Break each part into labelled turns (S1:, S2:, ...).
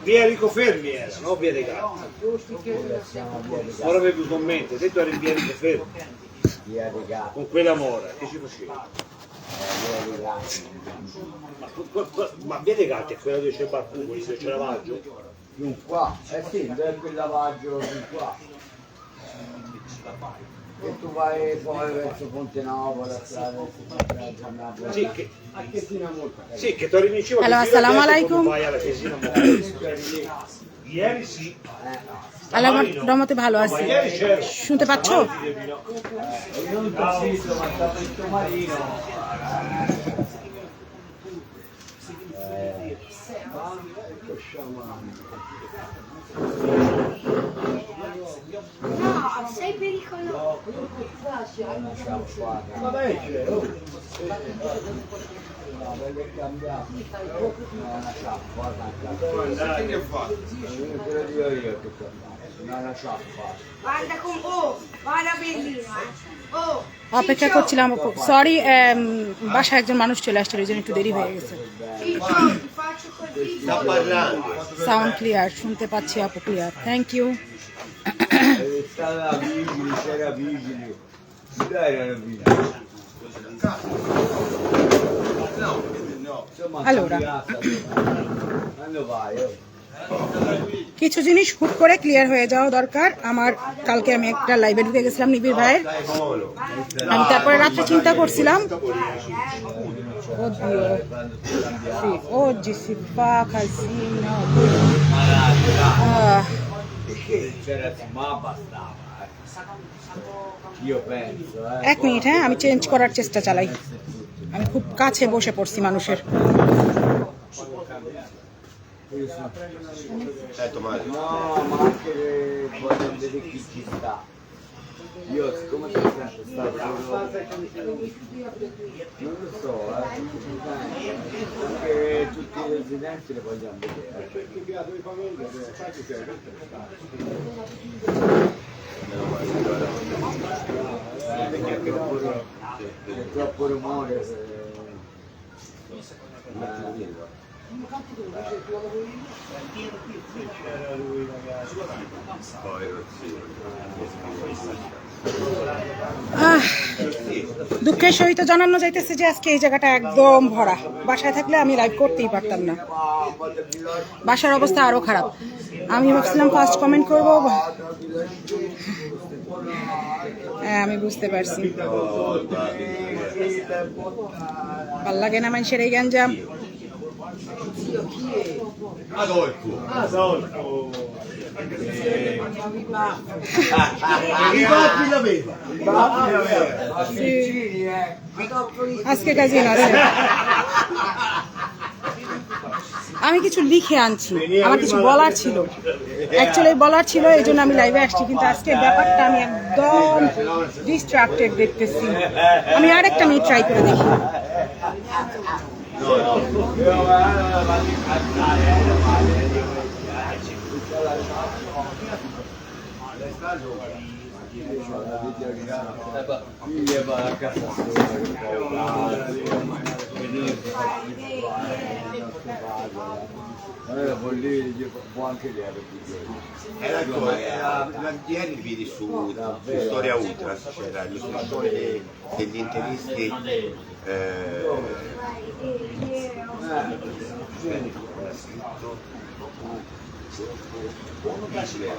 S1: Via Enrico Fermi era, no? Via dei Gatti. Ora avevi un commento, hai detto era in via Enrico Fermi. Con quella mora, che ci faceva? Ma via dei Gatti è quella dove c'è il barcuno, dove c'è lavaggio?
S2: Di qua, sì, dove quel lavaggio di qua. E tu vai poi verso Ponte Nuovo, la strada giornata.
S1: Sì, che Torino diceva
S3: allora,
S1: che
S3: assalamu alaikum.
S1: vai alla Chiesina ieri sì.
S3: আল্লাহ রহমতে ভালো আছে শুনতে পাচ্ছ
S2: Non capito, ma sta tutto marino.
S4: No, sei pericoloso.
S2: Vabbè, c'è, no, perché è cambiato. No, una sciappa, che fa? Quello dico io che fa. No, una sciappa.
S4: Guarda con... Oh, guarda bellina. Oh,
S3: অপেক্ষা করছিলাম sorry বাসায় একজন মানুষ চলে আসছিল এই জন্য একটু দেরি হয়ে গেছে
S4: Ciccio, ti faccio così.
S3: Sound clear শুনতে পাচ্ছি আপু clear thank you
S2: Stava vigili, c'era vigili. Dai, erano vigili.
S3: Allora.
S2: Quando vai?
S3: কিছু জিনিস হুট করে ক্লিয়ার হয়ে যাওয়া দরকার আমার কালকে আমি একটা লাইভে ঢুকে গেছিলাম নিবিড় ভাইয়ের আমি তারপরে রাত্রে চিন্তা করছিলাম oggi si fa casino
S2: Io penso,
S3: এক মিনিট হ্যাঁ আমি চেঞ্জ করার চেষ্টা চালাই আমি খুব কাছে বসে পড়ছি মানুষের
S2: No, ma anche voglio vedere chi ci sta. Io siccome sono sempre stato non lo so, anche tutti i residenti le vogliamo vedere. C'è troppo rumore.
S3: দুঃখের সহিত জানানো যাইতেছে যে আজকে এই জায়গাটা একদম ভরা বাসায় থাকলে আমি লাইভ করতেই পারতাম না বাসার অবস্থা আরো খারাপ আমি ভাবছিলাম ফার্স্ট কমেন্ট করবো হ্যাঁ আমি বুঝতে পারছি ভাল লাগে না মানুষের এই গ্যাঞ্জাম আজকে কাজিন আছে আমি কিছু লিখে আনছি আমার কিছু বলার ছিল অ্যাকচুয়ালি বলার ছিল এই জন্য আমি লাইভে আসছি কিন্তু আজকে ব্যাপারটা আমি একদম ডিস্ট্রাক্টেড দেখতেছি আমি আরেকটা মিনিট ট্রাই করে দেখি
S2: Può anche lei
S5: ieri vidi su Storia Ultras c'era il striscione degli interisti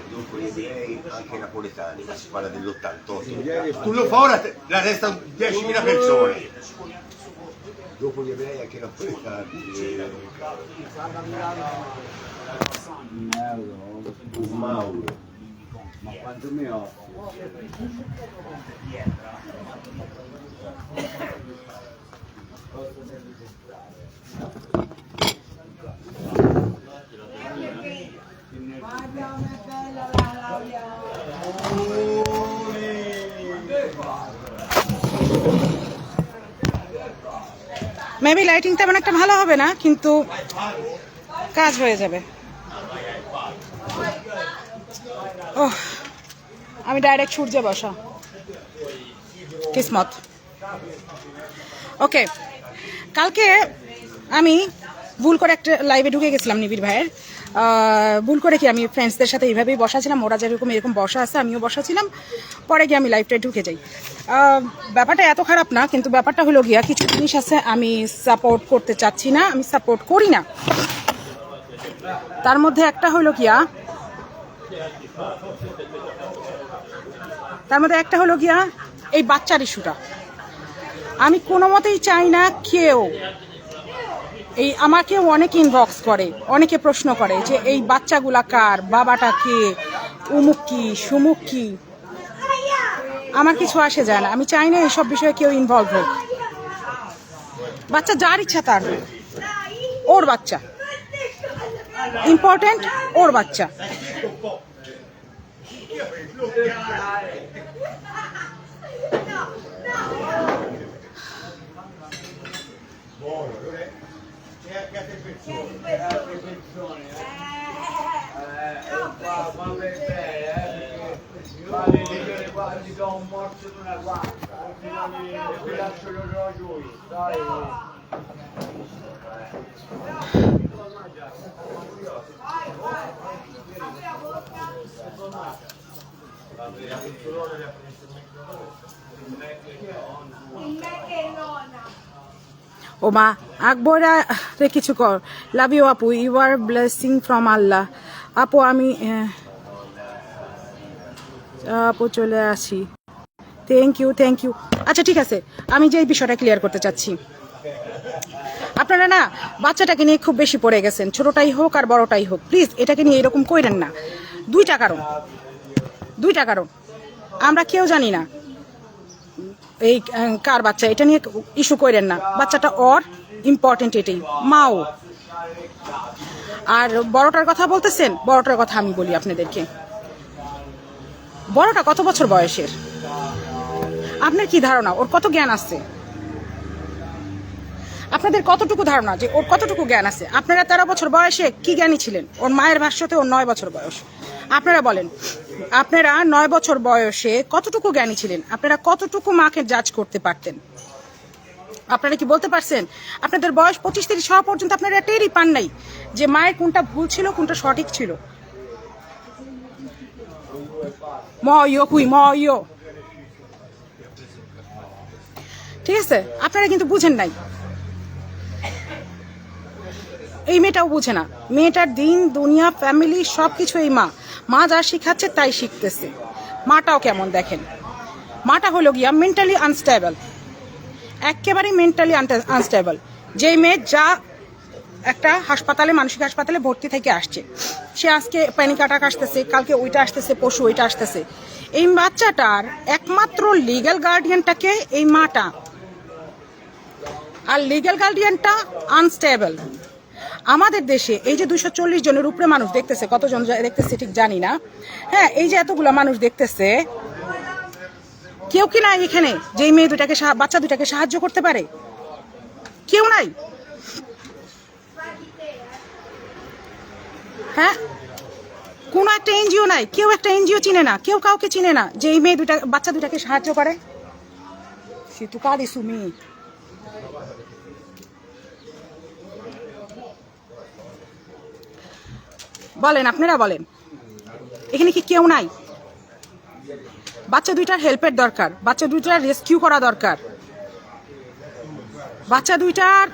S5: dopo gli ebrei anche napoletani, si parla dell'88. Tu lo fa ora, la restano 10.000 persone. Dopo gli ebrei anche napoletani.
S2: un Mauro. Ma quanto mi offri?
S3: Maybe lighting তেমন একটা ভালো হবে না কিন্তু কাজ হয়ে যাবে ওহ, আমি ডাইরেক্ট সূর্যে বসা কিসমত। ওকে, কালকে আমি ভুল করে একটা লাইভে ঢুকে গেছিলাম নিবিড় ভাইয়ের। ভুল করে কি আমি ফ্রেন্ডসদের সাথে এইভাবেই বসা ছিলাম, ওরা যেরকম এরকম বসা আছে আমিও বসা ছিলাম, পরে গিয়ে আমি লাইভটায় ঢুকে যাই। ব্যাপারটা এত খারাপ না, কিন্তু ব্যাপারটা হলো গিয়া কিছু জিনিস আছে আমি সাপোর্ট করতে চাচ্ছি না, আমি সাপোর্ট করি না। তার মধ্যে একটা হলো গিয়া এই বাচ্চার ইস্যুটা। আমি কোনো মতেই চাই না কেউ এই, আমাকেও অনেকে ইনবক্স করে, অনেকে প্রশ্ন করে যে এই বাচ্চাগুলা কার, বাবাটা কে, উমুক কি সুমুক কি। আমার কিছু আসে যায় না, আমি চাই না এইসব বিষয়ে কেউ ইনভলভ হোক। বাচ্চা যার ইচ্ছা তার হোক, ওর বাচ্চা ইম্পর্টেন্ট, ওর বাচ্চা।
S2: Gli do un morso di una guarda, vi lascio lo giù, dai.
S3: ও মা আকবরা রে কিছু কর। লাভ ইউ আপু, ইউ আর ব্লেসিং ফ্রম আল্লাহ। আপু আমি আপু চলে আসি, থ্যাংক ইউ থ্যাংক ইউ। আচ্ছা ঠিক আছে, আমি যে এই বিষয়টা ক্লিয়ার করতে চাচ্ছি, আপনারা না বাচ্চাটাকে নিয়ে খুব বেশি পড়ে গেছেন, ছোটটাই হোক আর বড়টাই হোক, প্লিজ এটাকে নিয়ে এরকম কইরেন না। দুইটা কারণ আমরা কেউ জানি না এই কার বাচ্চা, এটা নিয়ে ইস্যু করেন না। বাচ্চাটা ওর, ইম্পর্টেন্ট এটাই, মাও। আর বড়টার কথা বলতেছেন, বড়টার কথা আমি বলি আপনাদেরকে। বড়টা কত বছর বয়সের? আপনার কি ধারণা ওর কত জ্ঞান আছে? আপনাদের কতটুকু ধারণা যে ওর কতটুকু জ্ঞান আছে? আপনারা 13 বছর বয়সে কি জ্ঞানী ছিলেন? ওর মায়ের ভাষ্যতে ওর 9 বছর বয়স। আপনারা বলেন, আপনারা 9 বছর বয়সে কতটুকু জ্ঞানী ছিলেন? আপনারা কতটুকু মাকে জাজ করতে পারতেন? আপনারা কি বলতে পারছেন? আপনাদের বয়স 25-30 হওয়া পর্যন্ত আপনারা টেরই পান নাই যে মায়ের কোনটা ভুল ছিল, কোনটা সঠিক ছিল। ঠিক আছে, আপনারা কিন্তু বুঝেন নাই। এই মেয়েটাও বুঝে না, মেয়েটার দিন দুনিয়া ফ্যামিলি সবকিছু এই মা যা শিখাচ্ছে তাই শিখতেছে। মাটাও কেমন দেখেন, মাটা হলো গিয়া মেন্টালি আনস্টেবল, একেবারেই মেন্টালি আনস্টেবল। যেই মেয়ে যা একটা হাসপাতালে, মানসিক হাসপাতালে ভর্তি থেকে আসছে, সে আজকে প্যানিক অ্যাটাক আসতেছে, কালকে ওইটা আসতেছে, পরশু ওইটা আসতেছে। এই বাচ্চাটার একমাত্র লিগ্যাল গার্ডিয়ানটাকে এই মাটা, আর লিগ্যাল গার্ডিয়ানটা আনস্টেবল। আমাদের দেশে এই যে 240 জনের উপরে মানুষ দেখতেছে, কতজন দেখতেছে ঠিক জানি না, হ্যাঁ, এই যে এতগুলা মানুষ দেখতেছে, কেউ কি নাই এখানে যে এই মেয়ে দুটাকে, বাচ্চা দুটাকে সাহায্য করতে পারে? কেউ নাই। হ্যাঁ, কোন একটা এনজিও নাই, কেউ একটা এনজিও চিনে না, কেউ কাউকে চিনে না যে এই মেয়ে দুটা, বাচ্চা দুটাকে সাহায্য করে। সিতু কাদি সুমি, বলেন, আপনারা বলেন, এখানে কি কেউ নাই? বাচ্চা দুইটার হেল্পের দরকার, বাচ্চা দুইটার রেস্কিউ করা দরকার। বাচ্চা দুইটার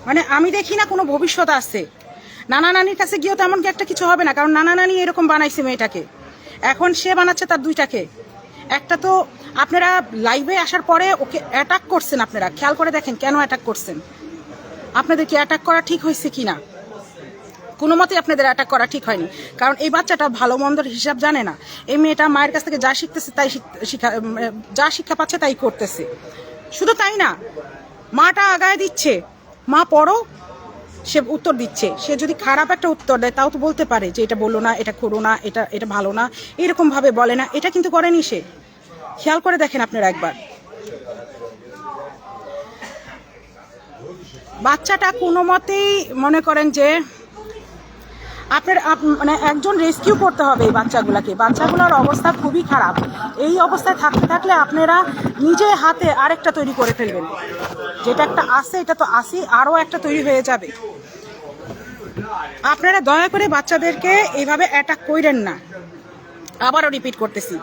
S3: মানে আমি দেখি না কোনো ভবিষ্যৎ আছে। নানা নানির কাছে গিয়েও তেমন কি একটা কিছু হবে না, কারণ নানা নানি এরকম বানাইছে মেয়েটাকে, এখন সে বানাচ্ছে তার দুইটাকে। একটা তো আপনারা লাইভে আসার পরে ওকে অ্যাটাক করছেন, আপনারা খেয়াল করে দেখেন কেন অ্যাটাক করছেন। আপনাদের কি অ্যাটাক করা ঠিক হয়েছে কিনা? কোনো মতেই আপনাদের অ্যাটাক করা ঠিক হয়নি, কারণ এই বাচ্চাটা ভালো মন্দর হিসাব জানে না। এই মেয়েটা মায়ের কাছ থেকে যা শিখতেছে তাই যা শিক্ষা পাচ্ছে তাই করতেছে। শুধু তাই না, মাটা আগায় দিচ্ছে, মা পড়ো, সে উত্তর দিচ্ছে। সে যদি খারাপ একটা উত্তর দেয় তাও তো বলতে পারে যে এটা বলো না, এটা করো না, এটা ভালো না, এরকম ভাবে বলে না। এটা কিন্তু করেনি সে। খেয়াল করে দেখেন আপনারা একবার। বাচ্চাটা কোনো মতেই মনে করেন যে মানে একজন রেস্কিউ করতে হবে এই বাচ্চাগুলোকে। বাচ্চাগুলোর অবস্থা খুবই খারাপ। এই অবস্থায় থাকলে আপনারা নিজে হাতে আরেকটা তৈরি করে ফেলবেন। যেটা একটা আছে এটা তো আসি, আরও একটা তৈরি হয়ে যাবে। আপনারা দয়া করে বাচ্চাদেরকে এইভাবে অ্যাটাক করেন না। আবারও রিপিট করতেছি,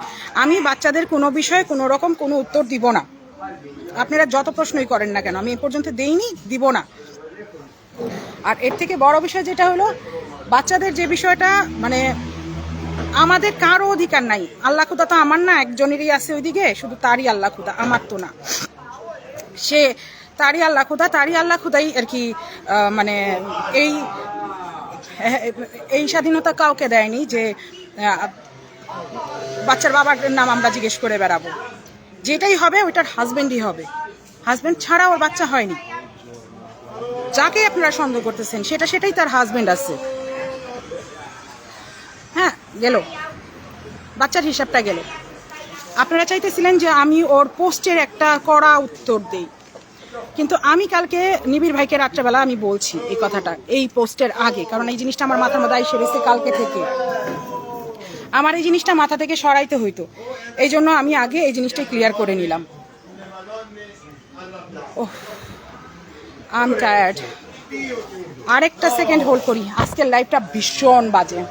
S3: আমি বাচ্চাদের কোনো বিষয়ে কোনো রকম কোনো উত্তর দিব না। আপনারা যত প্রশ্নই করেন না কেন, আমি এ পর্যন্ত দেইনি, দিব না। আর এর থেকে বড় বিষয় যেটা হলো, বাচ্চাদের যে বিষয়টা, মানে আমাদের কারো অধিকার নাই। আল্লাহ খুদা তো আমার না, একজনেরই আছে ওইদিকে, শুধু তারই আল্লাহ খুদা, আমার তো না। সে তারই আল্লাহ খুদাই আর কি, মানে এই স্বাধীনতা কাউকে দেয়নি যে বাচ্চার বাবার নাম আমরা জিজ্ঞেস করে বেড়াবো। যেটাই হবে ওইটার হাজবেন্ডই হবে, হাজবেন্ড ছাড়া ওর বাচ্চা হয়নি। যাকে আপনারা সন্দেহ করতেছেন সেটাই তার হাজবেন্ড আছে। হ্যাঁ, গেল বাচ্চার হিসাবটা গেল। আপনারা চাইতেছিলেন যে আমি ওর পোস্টের একটা কড়া উত্তর দিই, কিন্তু আমি কালকে নিবিড় ভাইকে রাত্রেবেলা আমি বলছি এই কথাটা এই পোস্টের আগে, কারণ এই জিনিসটা আমার মাথার মধ্যে এসে গেছে কালকে থেকে। আমার এই জিনিসটা মাথা থেকে সরাইতে হইতো, এই জন্য আমি আগে এই জিনিসটা ক্লিয়ার করে নিলাম। ওহ, আই এম টায়ার্ড। আরেকটা সেকেন্ড হোল্ড করি, আজকের লাইফটা ভীষণ বাজে।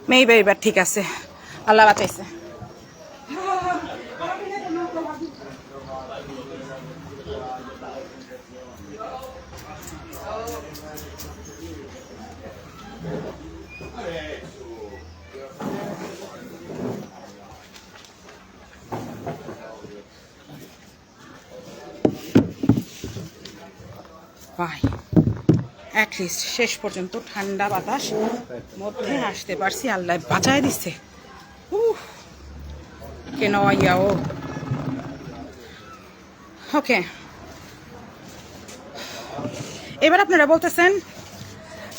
S3: মেয়ে এবার ঠিক আছে, আল্লাহ বাঁচাইছে। বাই, অ্যাটলিস্ট শেষ পর্যন্ত ঠান্ডা বাতাস মধ্যে আসতে পারছি, আল্লাহ বাঁচায় দিচ্ছে। কেন আইয়াও ওকে। এবার আপনারা বলতেছেন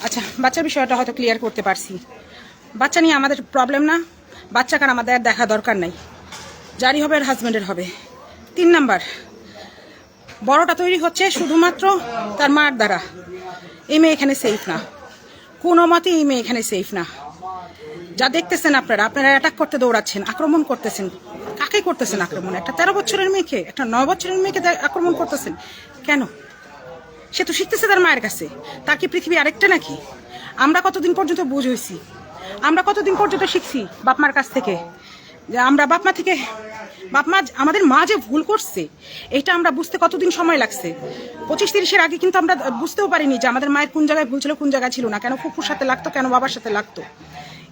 S3: আচ্ছা, বাচ্চার বিষয়টা হয়তো ক্লিয়ার করতে পারছি। বাচ্চা নিয়ে আমাদের প্রবলেম না, বাচ্চা কার আমাদের দেখা দরকার নাই, যারই হবে আর হাজব্যান্ডের হবে। 3 নাম্বার, বড়টা তৈরি হচ্ছে শুধুমাত্র তার মার দ্বারা। এই মেয়ে এখানে সেফ না, কোনো মতে এই মেয়ে এখানে সেফ না। যা দেখতেছেন আপনারা অ্যাটাক করতে দৌড়াচ্ছেন, আক্রমণ করতেছেন। কাকে করতেছেন আক্রমণ? একটা 13 বছরের মেয়েকে, একটা 9 বছরের মেয়েকে আক্রমণ করতেছেন কেন? সে তো শিখতেছে তার মায়ের কাছে। তার কি পৃথিবী আরেকটা নাকি? আমরা কতদিন পর্যন্ত বুঝ হয়েছি, আমরা কতদিন পর্যন্ত শিখছি বাপমার কাছ থেকে, যে আমরা বাপমা থেকে, বাপমা আমাদের মা যে ভুল করছে এটা আমরা বুঝতে কতদিন সময় লাগছে। 25-30-এর আগে কিন্তু আমরা বুঝতেও পারিনি যে আমাদের মায়ের কোন জায়গায় ভুল ছিল, কোন জায়গায় ছিল না। কেন ফুফুর সাথে লাগতো, কেন বাবার সাথে লাগতো,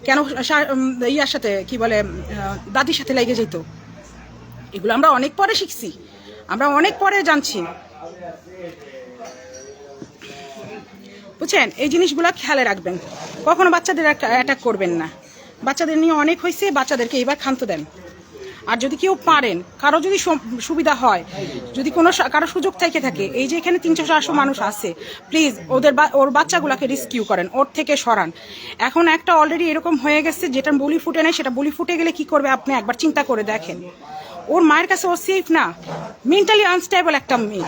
S3: কেন ইয়ার সাথে কি বলে দাদির সাথে লেগে যেত। এগুলো আমরা অনেক পরে শিখছি, আমরা অনেক পরে জানছি, বুঝছেন? এই জিনিসগুলো খেয়ালে রাখবেন, কখনো বাচ্চাদের অ্যাটাক করবেন না। বাচ্চাদের নিয়ে অনেক হয়েছে, বাচ্চাদেরকে এবার ক্ষান্ত দেন। আর যদি কেউ পারেন, কারো যদি সুবিধা হয়, যদি কোনো কারো সুযোগ থেকে থাকে, এই যে এখানে 300-400 মানুষ আছে, প্লিজ ওর বাচ্চাগুলোকে রেস্কিউ করেন, ওর থেকে সরান। এখন একটা অলরেডি এরকম হয়ে গেছে যেটা বলি ফুটে নেই, সেটা বলি ফুটে গেলে কি করবে আপনি একবার চিন্তা করে দেখেন। ওর মায়ের কাছে ও সেফ না, মেন্টালি আনস্টেবল একটা মেয়ে,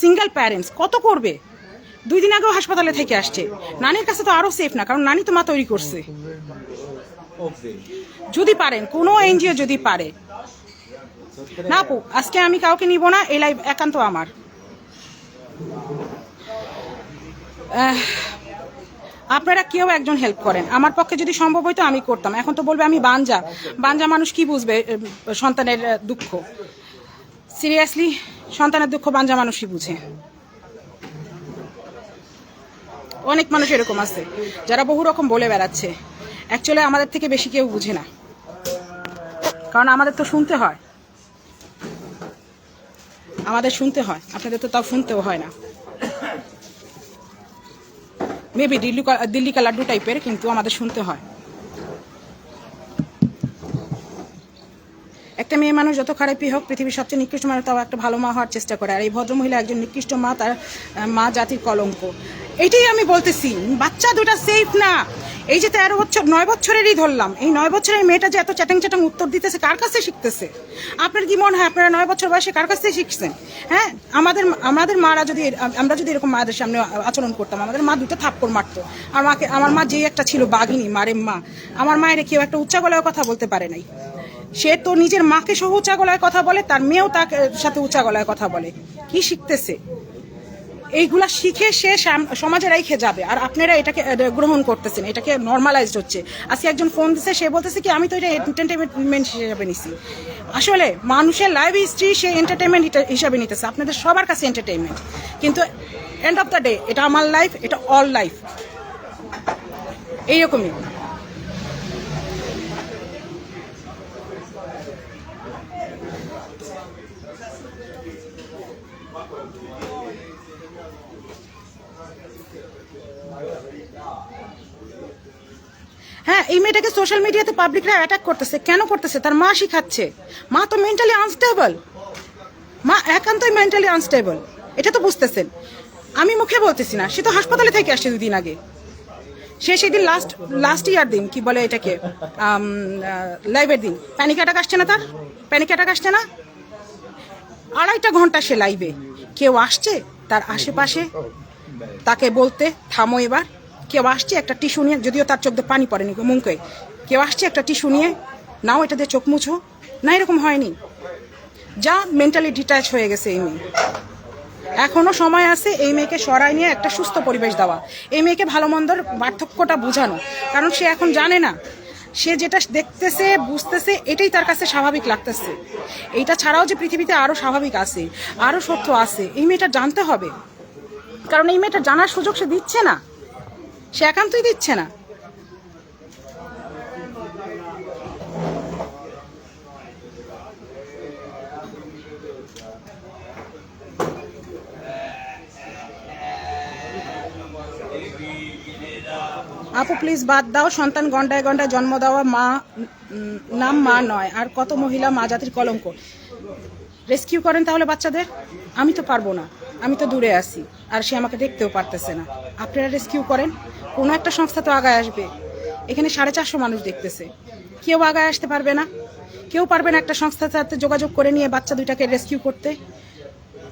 S3: সিঙ্গেল প্যারেন্টস, কত করবে? 2 দিন আগেও হাসপাতালে থেকে আসছে। নানির কাছে তো আরো সেফ না, কারণ নানি তো মা তৈরি করছে। যদি পারেন, কোনো এনজিও যদি পারে না, আপু আজকে আমি কাউকে নিব না, এই লাইভ একান্ত আমার। আপনারা কেউ একজন হেল্প করেন, আমার পক্ষে যদি সম্ভব হইতো আমি করতাম। এখন তো বলবে আমি বাঞ্জা, বাঞ্জা মানুষ কি বুঝবে সন্তানের দুঃখ? সিরিয়াসলি, সন্তানের দুঃখ বাঞ্জা মানুষই বুঝে। অনেক মানুষ এরকম আছে যারা বহু রকম বলে বেড়াচ্ছে, অ্যাকচুয়ালি আমাদের থেকে বেশি কেউ বুঝে না, কারণ আমাদের তো শুনতে হয়, আমাদের শুনতে হয়, আপনাদের তো তাও শুনতেও হয় না। মেবি দিল্লি কা লাড্ডু টাইপের, কিন্তু আমাদের শুনতে হয়। একটা মেয়ে মানুষ যত খারাপই হোক, পৃথিবীর সবচেয়ে নিকৃষ্ট মানুষ তাও একটা ভালো মা হওয়ার চেষ্টা করে, আর এই ভদ্রমহিলা একজন নিকৃষ্ট মা, তার মা জাতির কলঙ্ক। এটাই আমি বলতেছি, বাচ্চা দুটা সেফ না। এই যে 13 বছর 9 বছরেরই ধরলাম, এই 9 বছরের মেয়েটা যে এত চ্যাটাং চ্যাটাং উত্তর দিতেছে, কার কাছে শিখতেছে? আপনার কি মনে হয় আপনারা 9 বছর বয়সে কার কাছ থেকে শিখছেন? হ্যাঁ, আমাদের মারা যদি, আমরা যদি এরকম মায়েদের সামনে আচরণ করতাম, আমাদের মা দুটো থাপ্পড় মারতো। আর মাকে, আমার মা যে একটা ছিল বাঘিনী, মারে মা, আমার মায়ের কেউ একটা উচ্চা গলায় কথা বলতে পারে নাই। সে তো নিজের মাকে সহ উঁচা গলায় কথা বলে, তার মেয়েও তার সাথে উঁচা গলায় কথা বলে। কি শিখতেছে? এইগুলা শিখে সে সমাজে রেখে যাবে, আর আপনারা এটাকে গ্রহণ করতেছেন, এটাকে নর্মালাইজড হচ্ছে। আজকে একজন ফোন দিচ্ছে, সে বলতেছে কি আমি তো এটা এন্টারটেনমেন্ট হিসাবে নিছি। আসলে মানুষের লাইফ হিস্ট্রি সে এন্টারটেনমেন্ট হিসাবে নিতেছে, আপনাদের সবার কাছে এন্টারটেনমেন্ট, কিন্তু এন্ড অফ দ্য ডে এটা আমার লাইফ, এটা অল লাইফ, এইরকমই। হ্যাঁ, এই মেয়েটাকে সোশ্যাল মিডিয়াতে পাবলিকরা অ্যাটাক করতেছে, কেন করতেছে? তার মা শিখাচ্ছে। মা তো মেন্টালি আনস্টেবল, মা একান্তই মেন্টালি আনস্টেবল, এটা তো বুঝতেছেন। আমি মুখে বলতেছি না, সে তো হাসপাতালে থেকে আসছে 2 দিন আগে। সে সেদিন লাস্ট ইয়ার দিন, কি বলে এটাকে, লাইভের দিন প্যানিক অ্যাটাক আসছে না, তার প্যানিক অ্যাটাক আসছে না? 2.5 ঘন্টা সে লাইভে, কেউ আসছে তার আশেপাশে তাকে বলতে থামো এবার? কেউ আসছে একটা টিস্যু নিয়ে, যদিও তার চোখ দিয়ে পানি পড়েনি মুখে, কেউ আসছে একটা টিস্যু নিয়ে, নাও এটা দিয়ে চোখ মুছো না? এরকম হয়নি। যা মেন্টালি ডিট্যাচ হয়ে গেছে এই মেয়ে। এখনো সময় আছে এই মেয়েকে সরাই নিয়ে একটা সুস্থ পরিবেশ দেওয়া, এই মেয়েকে ভালো মন্দর পার্থক্যটা বোঝানো, কারণ সে এখন জানে না। সে যেটা দেখতেছে বুঝতেছে এটাই তার কাছে স্বাভাবিক লাগতেছে। এইটা ছাড়াও যে পৃথিবীতে আরো স্বাভাবিক আছে, আরো সত্য আছে, এই মেয়েটা জানতে হবে, কারণ এই মেয়েটা জানার সুযোগ সে দিচ্ছে না, সে একান্তই দিচ্ছে না। আপু প্লিজ বাদ দাও, সন্তান গন্ডায় গন্ডায় জন্ম দেওয়া মা নাম মা নয়, আর কত মহিলা মা জাতির কলঙ্ক। রেস্কিউ করেন তাহলে বাচ্চাদের। আমি তো পারবো না, আমি তো দূরে আছি, আর সে আমাকে দেখতেও পারতেছে না। আপনারা রেস্কিউ করেন, কোনো একটা সংস্থা তো আগায় আসবে। এখানে 450 মানুষ দেখতেছে, কেউ আগায় আসতে পারবে না, কেউ পারবে না একটা সংস্থার সাথে যোগাযোগ করে নিয়ে বাচ্চা দুইটাকে রেস্কিউ করতে?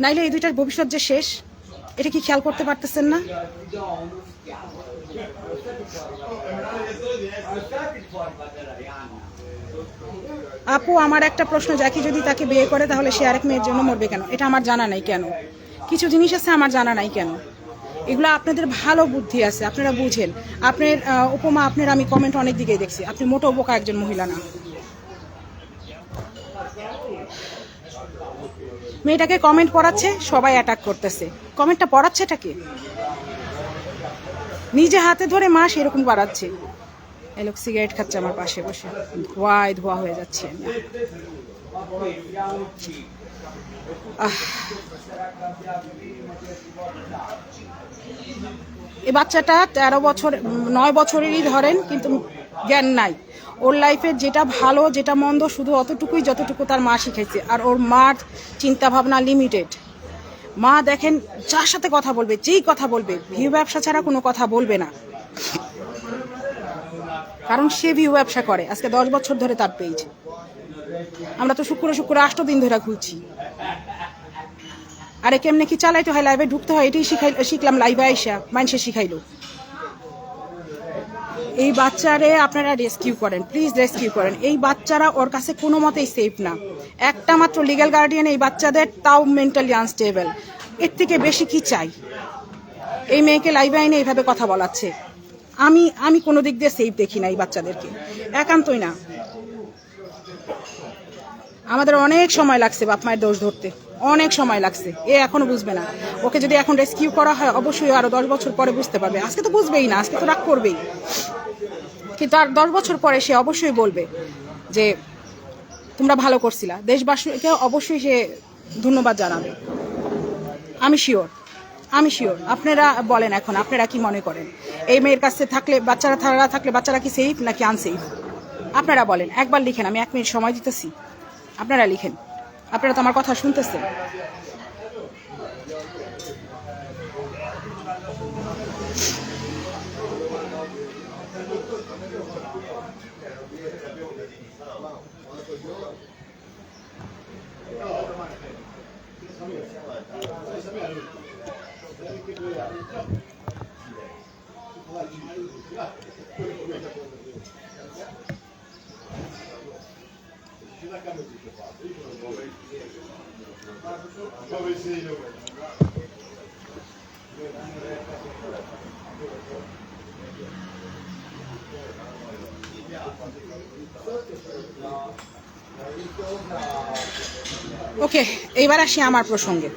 S3: নাইলে এই দুইটার ভবিষ্যৎ যে শেষ, এটা কি খেয়াল করতে পারতেছেন না? আপু আমার একটা প্রশ্ন, যাকে যদি তাকে বিয়ে করে তাহলে সে আরেক মেয়ের জন্য মরবে কেন? এটা আমার জানা নাই কেন। কিছু জিনিস আছে আমার জানা নাই কেন, এগুলো আপনাদের ভালো বুদ্ধি আছে, আপনারা বুঝেন। আপনার উপমা, আপনার আমি কমেন্ট অনেক দিকেই দেখছি, আপনি মোটেও বোকা একজন মহিলা না। মেয়েটাকে কমেন্ট পড়াচ্ছে, সবাই অ্যাটাক করতেছে। কমেন্টটা পড়াচ্ছেটা কে? নিজে হাতে ধরে মা সেরকম বাড়াচ্ছে। এই লোক সিগারেট খাচ্ছে আমার পাশে বসে, ধোয়া হয়ে যাচ্ছে। এই বাচ্চাটা 9 বছরেরই ধরেন, কিন্তু জ্ঞান নাই। ওর লাইফের যেটা ভালো যেটা মন্দ শুধু অতটুকুই যতটুকু তার মা শিখাইছে, আর ওর মার চিন্তা ভাবনা লিমিটেড। মা দেখেন যার সাথে কথা বলবে, যেই কথা বলবে, ভিউ ব্যবসা ছাড়া কোনো কথা বলবে না, কারণ সে ভিউ ব্যবসা করে। আজকে 10 বছর ধরে তার পেজ, আমরা তো শুক্র 8 দিন ধরে খুলছি। আরে কেমনে কি চালাইতে হয়, লাইভে ঢুকতে হয়, এটাই শিখলাম লাইভে আইসা, মানুষে শিখাইলো। এই বাচ্চারে আপনারা রেস্কিউ করেন, প্লিজ রেস্কিউ করেন। এই বাচ্চারা ওর কাছে কোনো মতেই সেফ না। একটা মাত্র লিগ্যাল গার্ডিয়ান এই বাচ্চাদের, তাও মেন্টালি আনস্টেবল। এর থেকে বেশি কি চাই? এই মেয়েকে লাইভে আইনে এইভাবে কথা বলাচ্ছে। আমি কোনো দিক দিয়ে সেফ দেখি না এই বাচ্চাদেরকে, একান্তই না। আমাদের অনেক সময় লাগছে বাপ মায়ের দোষ ধরতে, অনেক সময় লাগছে। এ এখনো বুঝবে না। ওকে যদি এখন রেস্কিউ করা হয় অবশ্যই আরো 10 বছর পরে বুঝতে পারবে। আজকে তো বুঝবেই না, আজকে তো রাগ করবেই, কিন্তু আর 10 বছর পরে সে অবশ্যই বলবে যে তোমরা ভালো করছিলা। দেশবাসীকে অবশ্যই সে ধন্যবাদ জানাবে, আমি শিওর। আপনারা বলেন এখন, আপনারা কি মনে করেন এই মেয়ের কাছে থাকলে বাচ্চারা থাকলে বাচ্চারা কি সেফ নাকি আনসেফ? আপনারা বলেন, একবার লিখেন, আমি 1 মিনিট সময় দিতেছি, আপনারা লিখেন। আপনারা তো আমার কথা শুনতেছেন। ওকে, এইবার আসি আমার প্রসঙ্গে।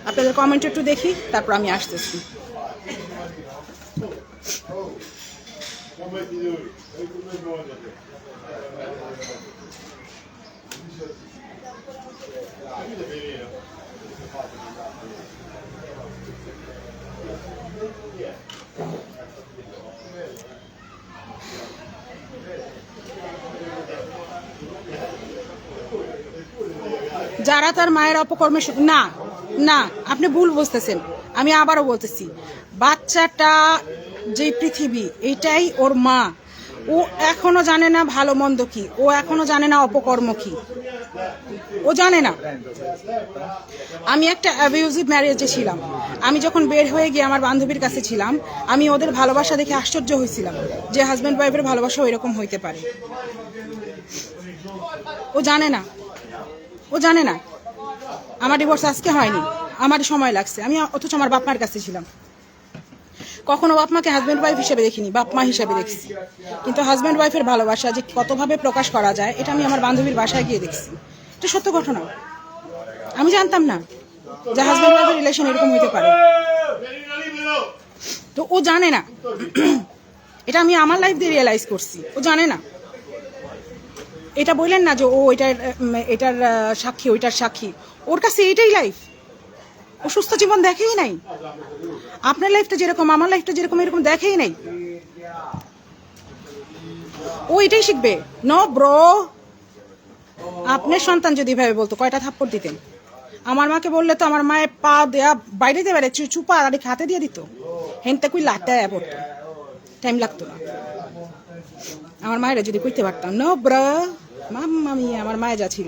S3: আপনাদের কমেন্ট একটু দেখি, তারপর আমি আসতেছি। যারা তার মায়ের অপকর্মে না না, আপনি ভুল বুঝতেছেন। আমি আবারও বলতেছি, বাচ্চাটা যে পৃথিবী, এটাই ওর মা। ও এখনো জানে না ভালো মন্দ কি, ও এখনো জানে না অপকর্ম কি, ও জানে না। আমি একটা অ্যাবিউজিভ ম্যারেজে ছিলাম। আমি যখন বের হয়ে গিয়ে আমার বান্ধবীর কাছে ছিলাম, আমি ওদের ভালোবাসা দেখে আশ্চর্য হয়েছিলাম যে হাজব্যান্ড ওয়াইফের ভালোবাসা এরকম হইতে পারে। ও জানে না, ও জানে না। আমার ডিভোর্স আজকে হয়নি, আমার সময় লাগছে। আমি অথচ আমার বাপ মার কাছে ছিলাম। কখনো বাপ মাকে হাজব্যান্ড ওয়াইফ হিসেবে দেখিনি, বাপ মা হিসেবে দেখছি। কিন্তু হাজব্যান্ড ওয়াইফের ভালোবাসা যে কতভাবে প্রকাশ করা যায়, এটা আমি আমার বান্ধবীর বাসায় গিয়ে দেখছি। এটা সত্য ঘটনা। আমি জানতাম না যে হাজব্যান্ড ওয়াইফের রিলেশন এরকম হইতে পারে। তো ও জানে না, এটা আমি আমার লাইফ দিয়ে রিয়েলাইজ করছি। ও জানে না। এটা বললেন না যে ও এটার সাক্ষী, ওইটার সাক্ষী। ওর কাছে এটাই লাইফ। ও সুস্থ জীবন দেখেই নাই। আপনার লাইফটা যেরকম, আমার লাইফটা যেরকম, এরকম দেখেই নাই। ও এটাই শিখবে। নো ব্রো, আপনার সন্তান যদি এভাবে বলতো কয়টা থাপ্পড় দিতেন? আমার মাকে বললে তো আমার মায়ের পা দেয়া বাইরে দিয়ে বেড়ে চুপা আর হাতে দিয়ে দিত। হেনতে কুই লাটটা পড়তো, টাইম লাগতো না। আমার মায়েরা যদি কইতে পারতাম, নো ব্রো মাম্মি, আমার মায়ে যা ছিল।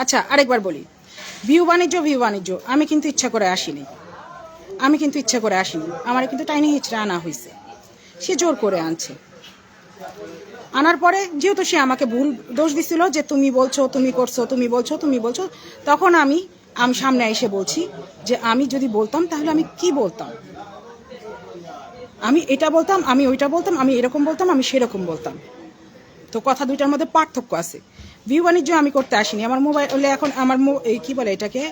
S3: আচ্ছা, আরেকবার বলি, ভিউ বাণিজ্য আমি কিন্তু ইচ্ছা করে আসিনি। আমার কিন্তু টাইনি হিচড়া আনা হয়েছে। সে জোর করে আনছে। আনার পরে যেহেতু সে আমাকে ভুল দোষ দিছিল যে তুমি বলছো, তুমি করছো, তুমি বলছো, তখন আমি সামনে এসে বলছি যে আমি যদি বলতাম তাহলে আমি কি বলতাম। আমি এটা বলতাম, আমি ওইটা বলতাম, আমি এরকম বলতাম, আমি সেরকম বলতাম। তো কথা দুইটার মধ্যে পার্থক্য আছে। ভিউ বাণিজ্য আমি করতে আসিনি। আমার মোবাইলে এখন আমার কি বলে এটাকে,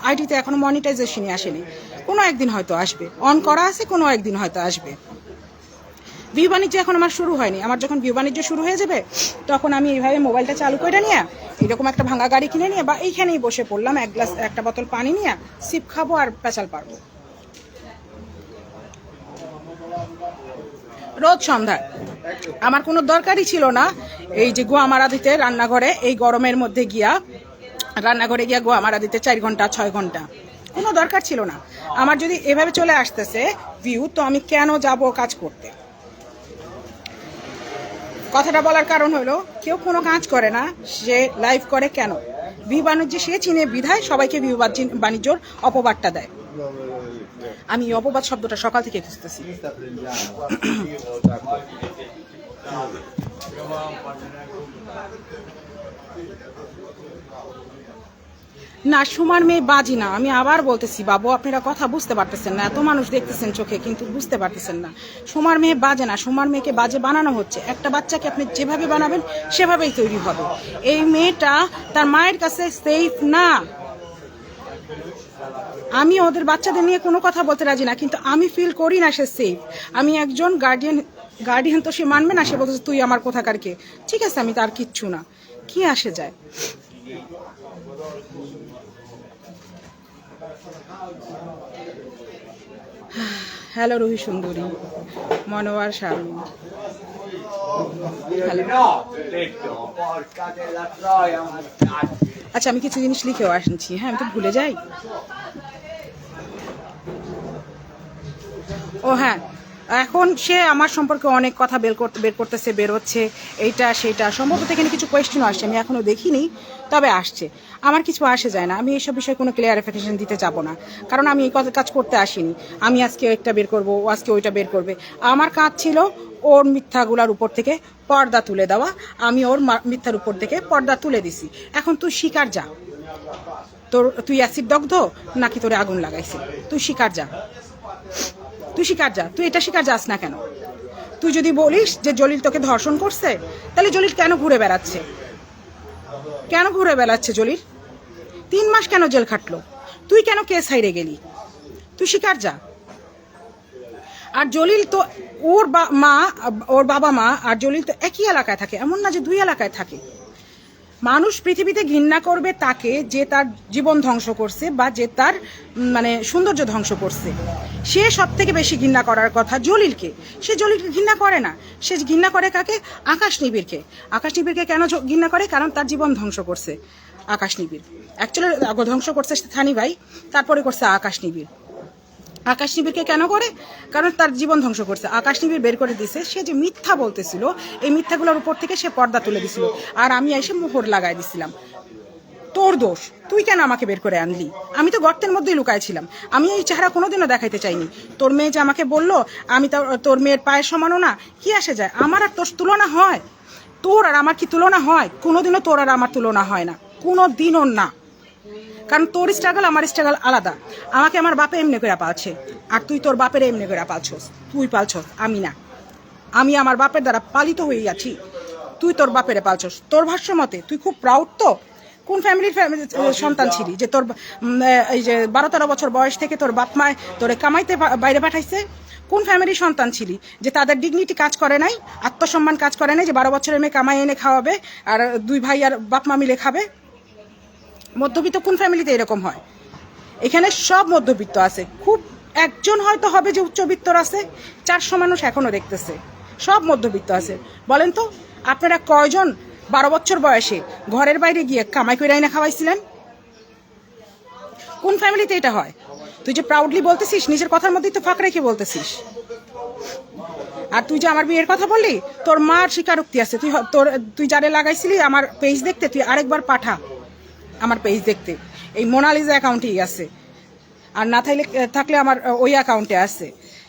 S3: আইডিতে এখনো মনিটাইজেশনই আসেনি। কোনো একদিন হয়তো আসবে, অন করা আছে, কোনো একদিন হয়তো আসবে। ভিউ বাণিজ্য এখন আমার শুরু হয়নি। আমার যখন ভিউ বাণিজ্য শুরু হয়ে যাবে তখন আমি এইভাবে মোবাইলটা চালু করে নিয়ে এরকম একটা ভাঙা গাড়ি কিনে নিয়ে বা এইখানেই বসে পড়লাম, একটা বোতল পানি নিয়ে সিপ খাবো আর পেঁচাল পারবো রোজ সন্ধ্যায়। আমার কোনো দরকারই ছিল না এই যে গোয়া মারা দিতে রান্নাঘরে, এই গরমের মধ্যে গিয়া রান্নাঘরে গিয়া গোয়া মারা দিতে 4 ঘন্টা 6 ঘন্টা, কোনো দরকার ছিল না। আমার যদি এভাবে চলে আসতেছে ভিউ, তো আমি কেন যাব কাজ করতে? কথাটা বলার কারণ হলো, কেউ কোনো কাজ করে না, সে লাইভ করে কেন? ভিউ বাণিজ্য সে চিনে বিধায় সবাইকে ভিউ বাণিজ্যর অপবাদটা দেয়। আমি এই অপবাদ শব্দটা সকাল থেকে খুঁজতেছি। না, সুমার মেয়ে বাজি না। আমি আবার বলতেছি বাবু, আপনারা কথা বুঝতে পারতেছেন না। এত মানুষ দেখতেছেন চোখে, কিন্তু বুঝতে পারতেছেন না। সুমার মেয়ে বাজে না, সুমার মেয়েকে বাজে বানানো হচ্ছে। একটা বাচ্চাকে আপনি যেভাবে বানাবেন সেভাবেই তৈরি হবে। এই মেয়েটা তার মায়ের কাছে সেফ না। আমি ওদের বাচ্চাদের নিয়ে কোনো কথা বলতে রাজি না, কিন্তু আমি ফিল করি না সে সেফ। আমি একজন গার্ডিয়ান, তো সে মানবে না। সে বলতেছে তুই আমার কোথাকার কে। ঠিক আছে, আমি তার কিচ্ছু না, কি আসে যায়। হ্যালো রুহি সুন্দরী, মনোয়ার শারমিন, হ্যালো। আচ্ছা, আমি কিছু জিনিস লিখেও আসছি। হ্যাঁ, আমি তো ভুলে যাই। ও হ্যাঁ, এখন সে আমার সম্পর্কে অনেক কথা বের করতেছে, বেরোচ্ছে, এইটা সেটা। সম্ভবত এখানে কিছু কোয়েশ্চেন আসছে, আমি এখনো দেখিনি, তবে আসছে। আমার কিছু আসে যায় না। আমি এইসব বিষয়ে কোনো ক্লিয়ারিফিকেশন দিতে যাব না, কারণ আমি এই কাজ করতে আসিনি। আমি আজকে একটা বের করব, ও আজকে ওইটা বের করবে। আমার কাজ ছিল ওর মিথ্যাগুলার উপর থেকে পর্দা তুলে দেওয়া। আমি ওর মিথ্যার উপর থেকে পর্দা তুলে দিছি। এখন তুই শিকার যা, তুই অ্যাসিড দগ্ধ নাকি তোরে আগুন লাগাইছে, তুই শিকার যা, তুই শিকার যা। তুই এটা শিকার যাস না কেন? তুই যদি বলিস যে জলিল তোকে ধর্ষণ করছে, তাহলে জলিল কেন ঘুরে বেড়াচ্ছে? কেন ঘুরে বেড়াচ্ছে জলিল? 3 মাস কেন জেল খাটলো? তুই কেন কেস হাইরে গেলি? তুই শিকার যা। আর জলিল তো ওর বাবা মা আর জলিল তো একই এলাকায় থাকে, এমন না যে 2 এলাকায় থাকে। মানুষ পৃথিবীতে ঘৃণা করবে তাকে যে তার জীবন ধ্বংস করছে বা যে তার মানে সৌন্দর্য ধ্বংস করছে। সে সব থেকে বেশি ঘৃণা করার কথা জলিলকে। সে জলিলকে ঘৃণা করে না, সে ঘৃণা করে কাকে? আকাশ নিবিড়কে। আকাশ নিবিড়কে কেন ঘৃণা করে? কারণ তার জীবন ধ্বংস করছে আকাশ নিবিড়। অ্যাকচুয়ালি ধ্বংস করছে থানি ভাই, তারপরে করছে আকাশ নিবিড়। আকাশ নিবিড়কে কেন করে? কারণ তার জীবন ধ্বংস করছে। আকাশ নিবিড় বের করে দিছে। সে যে মিথ্যা বলতেছিল, এই মিথ্যাগুলোর উপর থেকে সে পর্দা তুলে দিছিল, আর আমি এসে মোহর লাগাই দিছিলাম। তোর দোষ, তুই কেন আমাকে বের করে আনলি? আমি তো গর্তের মধ্যেই লুকাইছিলাম। আমি এই চেহারা কোনোদিনও দেখাইতে চাইনি। তোর মেয়ে যে আমাকে বললো আমি তোর মেয়ের পায়ের সমানও না, কি আসে যায়? আমার আর তোর তুলনা হয়? তোর আর আমার কি তুলনা হয়? কোনোদিনও তোর আর আমার তুলনা হয় না, কোনোদিনও না। কারণ তোর স্ট্রাগল আমার স্ট্রাগল আলাদা। আমাকে আমার বাপে এমনি করে পালছে, আর তুই তোর বাপের এমনি করে পালছস। তুই পালছস, আমি না। আমি আমার বাপের দ্বারা পালিত হয়ে আছি, তুই তোর বাপেরে পালছস। তোর ভাষ্য মতে তুই খুব প্রাউড তো? কোন ফ্যামিলির সন্তান ছিলি যে তোর এই যে 12-13 বছর বয়স থেকে তোর বাপ মায় তোরে কামাইতে বাইরে পাঠাইছে? কোন ফ্যামিলির সন্তান ছিলি যে তাদের ডিগনিটি কাজ করে নাই, আত্মসম্মান কাজ করে নাই, যে 12 বছরের মেয়ে কামাই এনে খাওয়াবে আর 2 ভাই আর বাপ মা মিলে খাবে? মধ্যবিত্ত কোন ফ্যামিলিতে এরকম হয়? এখানে সব মধ্যবিত্ত আছে, খুব একজন হয়তো হবে যে উচ্চবিত্তর আছে। 400 মানুষ এখনো দেখতেছে, সব মধ্যবিত্ত আছে। বলেন তো আপনারা কয়জন 12 বছর বয়সে ঘরের বাইরে গিয়ে কামাই করে আইনা খাওয়াইছিলেন? কোন ফ্যামিলিতে এটা হয়? তুই যে প্রাউডলি বলতেছিস, নিজের কথার মধ্যেই তো ফাঁক রেখে বলতেছিস। আর তুই যে আমার বিয়ের কথা বললি, তোর মার স্বীকারোক্তি আছে। তুই যারে লাগাইছিলি আমার পেজ দেখতে, তুই আরেকবার পাঠা আমার পেজ দেখতে। এই মোনালিজা অ্যাকাউন্টেই আছে, আর না থাকলে আমার ওই অ্যাকাউন্টে আছে।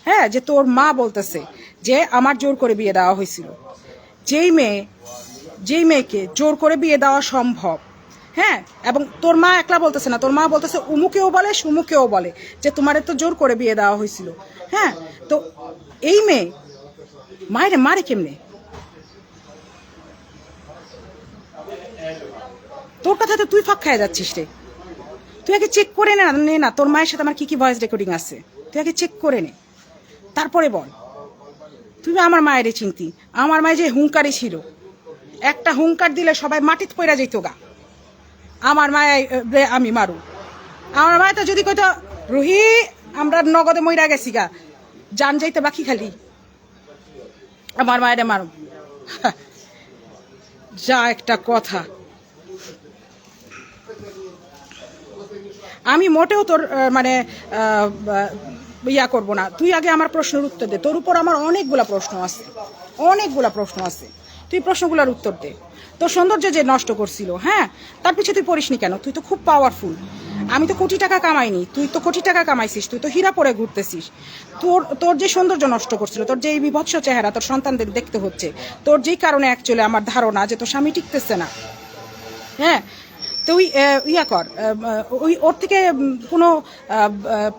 S3: হ্যাঁ, যে তোর মা বলতেছে যে আমার জোর করে বিয়ে দেওয়া হয়েছিল। যেই মেয়েকে জোর করে বিয়ে দেওয়া সম্ভব, হ্যাঁ, এবং তোর মা একলা বলতেছে না, তোর মা বলতেছে উমুকেও বলে সুমুকেও বলে যে তোমার তো জোর করে বিয়ে দেওয়া হয়েছিল। হ্যাঁ, তো এই মেয়ে মায়ের মারে কেমনে? তোর কথা তো তুই ফাঁক খাই যাচ্ছিস রে। তুই আগে চেক করে নে না তোর মায়ের সাথে আমার কি ভয়েস রেকর্ডিং আছে। তুই আগে চেক করে নে, তারপরে বল। তুই আমার মায়ের চিন্তি। আমার মায়ের যে হুঙ্কারি ছিল, একটা হুঙ্কার দিলে সবাই মাটিত পড়া যেত গা। আমার মায় আমি মারু। আমার মায় তো যদি কইতো রুহি আমরা নগদে মইরা গেছি গা, জান যাইতে বাকি খালি, আমার মায়েরে মারু। যা একটা কথা। আমি মোটেও তোর মানে ইয়া করব না। তুই আগে আমার প্রশ্নের উত্তর দে। তোর উপর আমার অনেকগুলা প্রশ্ন আছে। তুই প্রশ্নগুলোর উত্তর দে। তোর সৌন্দর্য যে নষ্ট করছিল, হ্যাঁ, তার পিছনে তুই পড়িসনি কেন? তুই তো খুব পাওয়ারফুল। আমি তো কোটি টাকা কামাইনি, তুই তো কোটি টাকা কামাইছিস। তুই তো হীরা পরে ঘুরতেছিস। তোর যে সৌন্দর্য নষ্ট করছিল, তোর যে এই বিভৎস চেহারা তোর সন্তানদের দেখতে হচ্ছে, তোর যেই কারণে অ্যাকচুয়ালি আমার ধারণা যে তোর স্বামী টিকতেছে না। হ্যাঁ, তুই ইয়া কর, ওর থেকে কোনো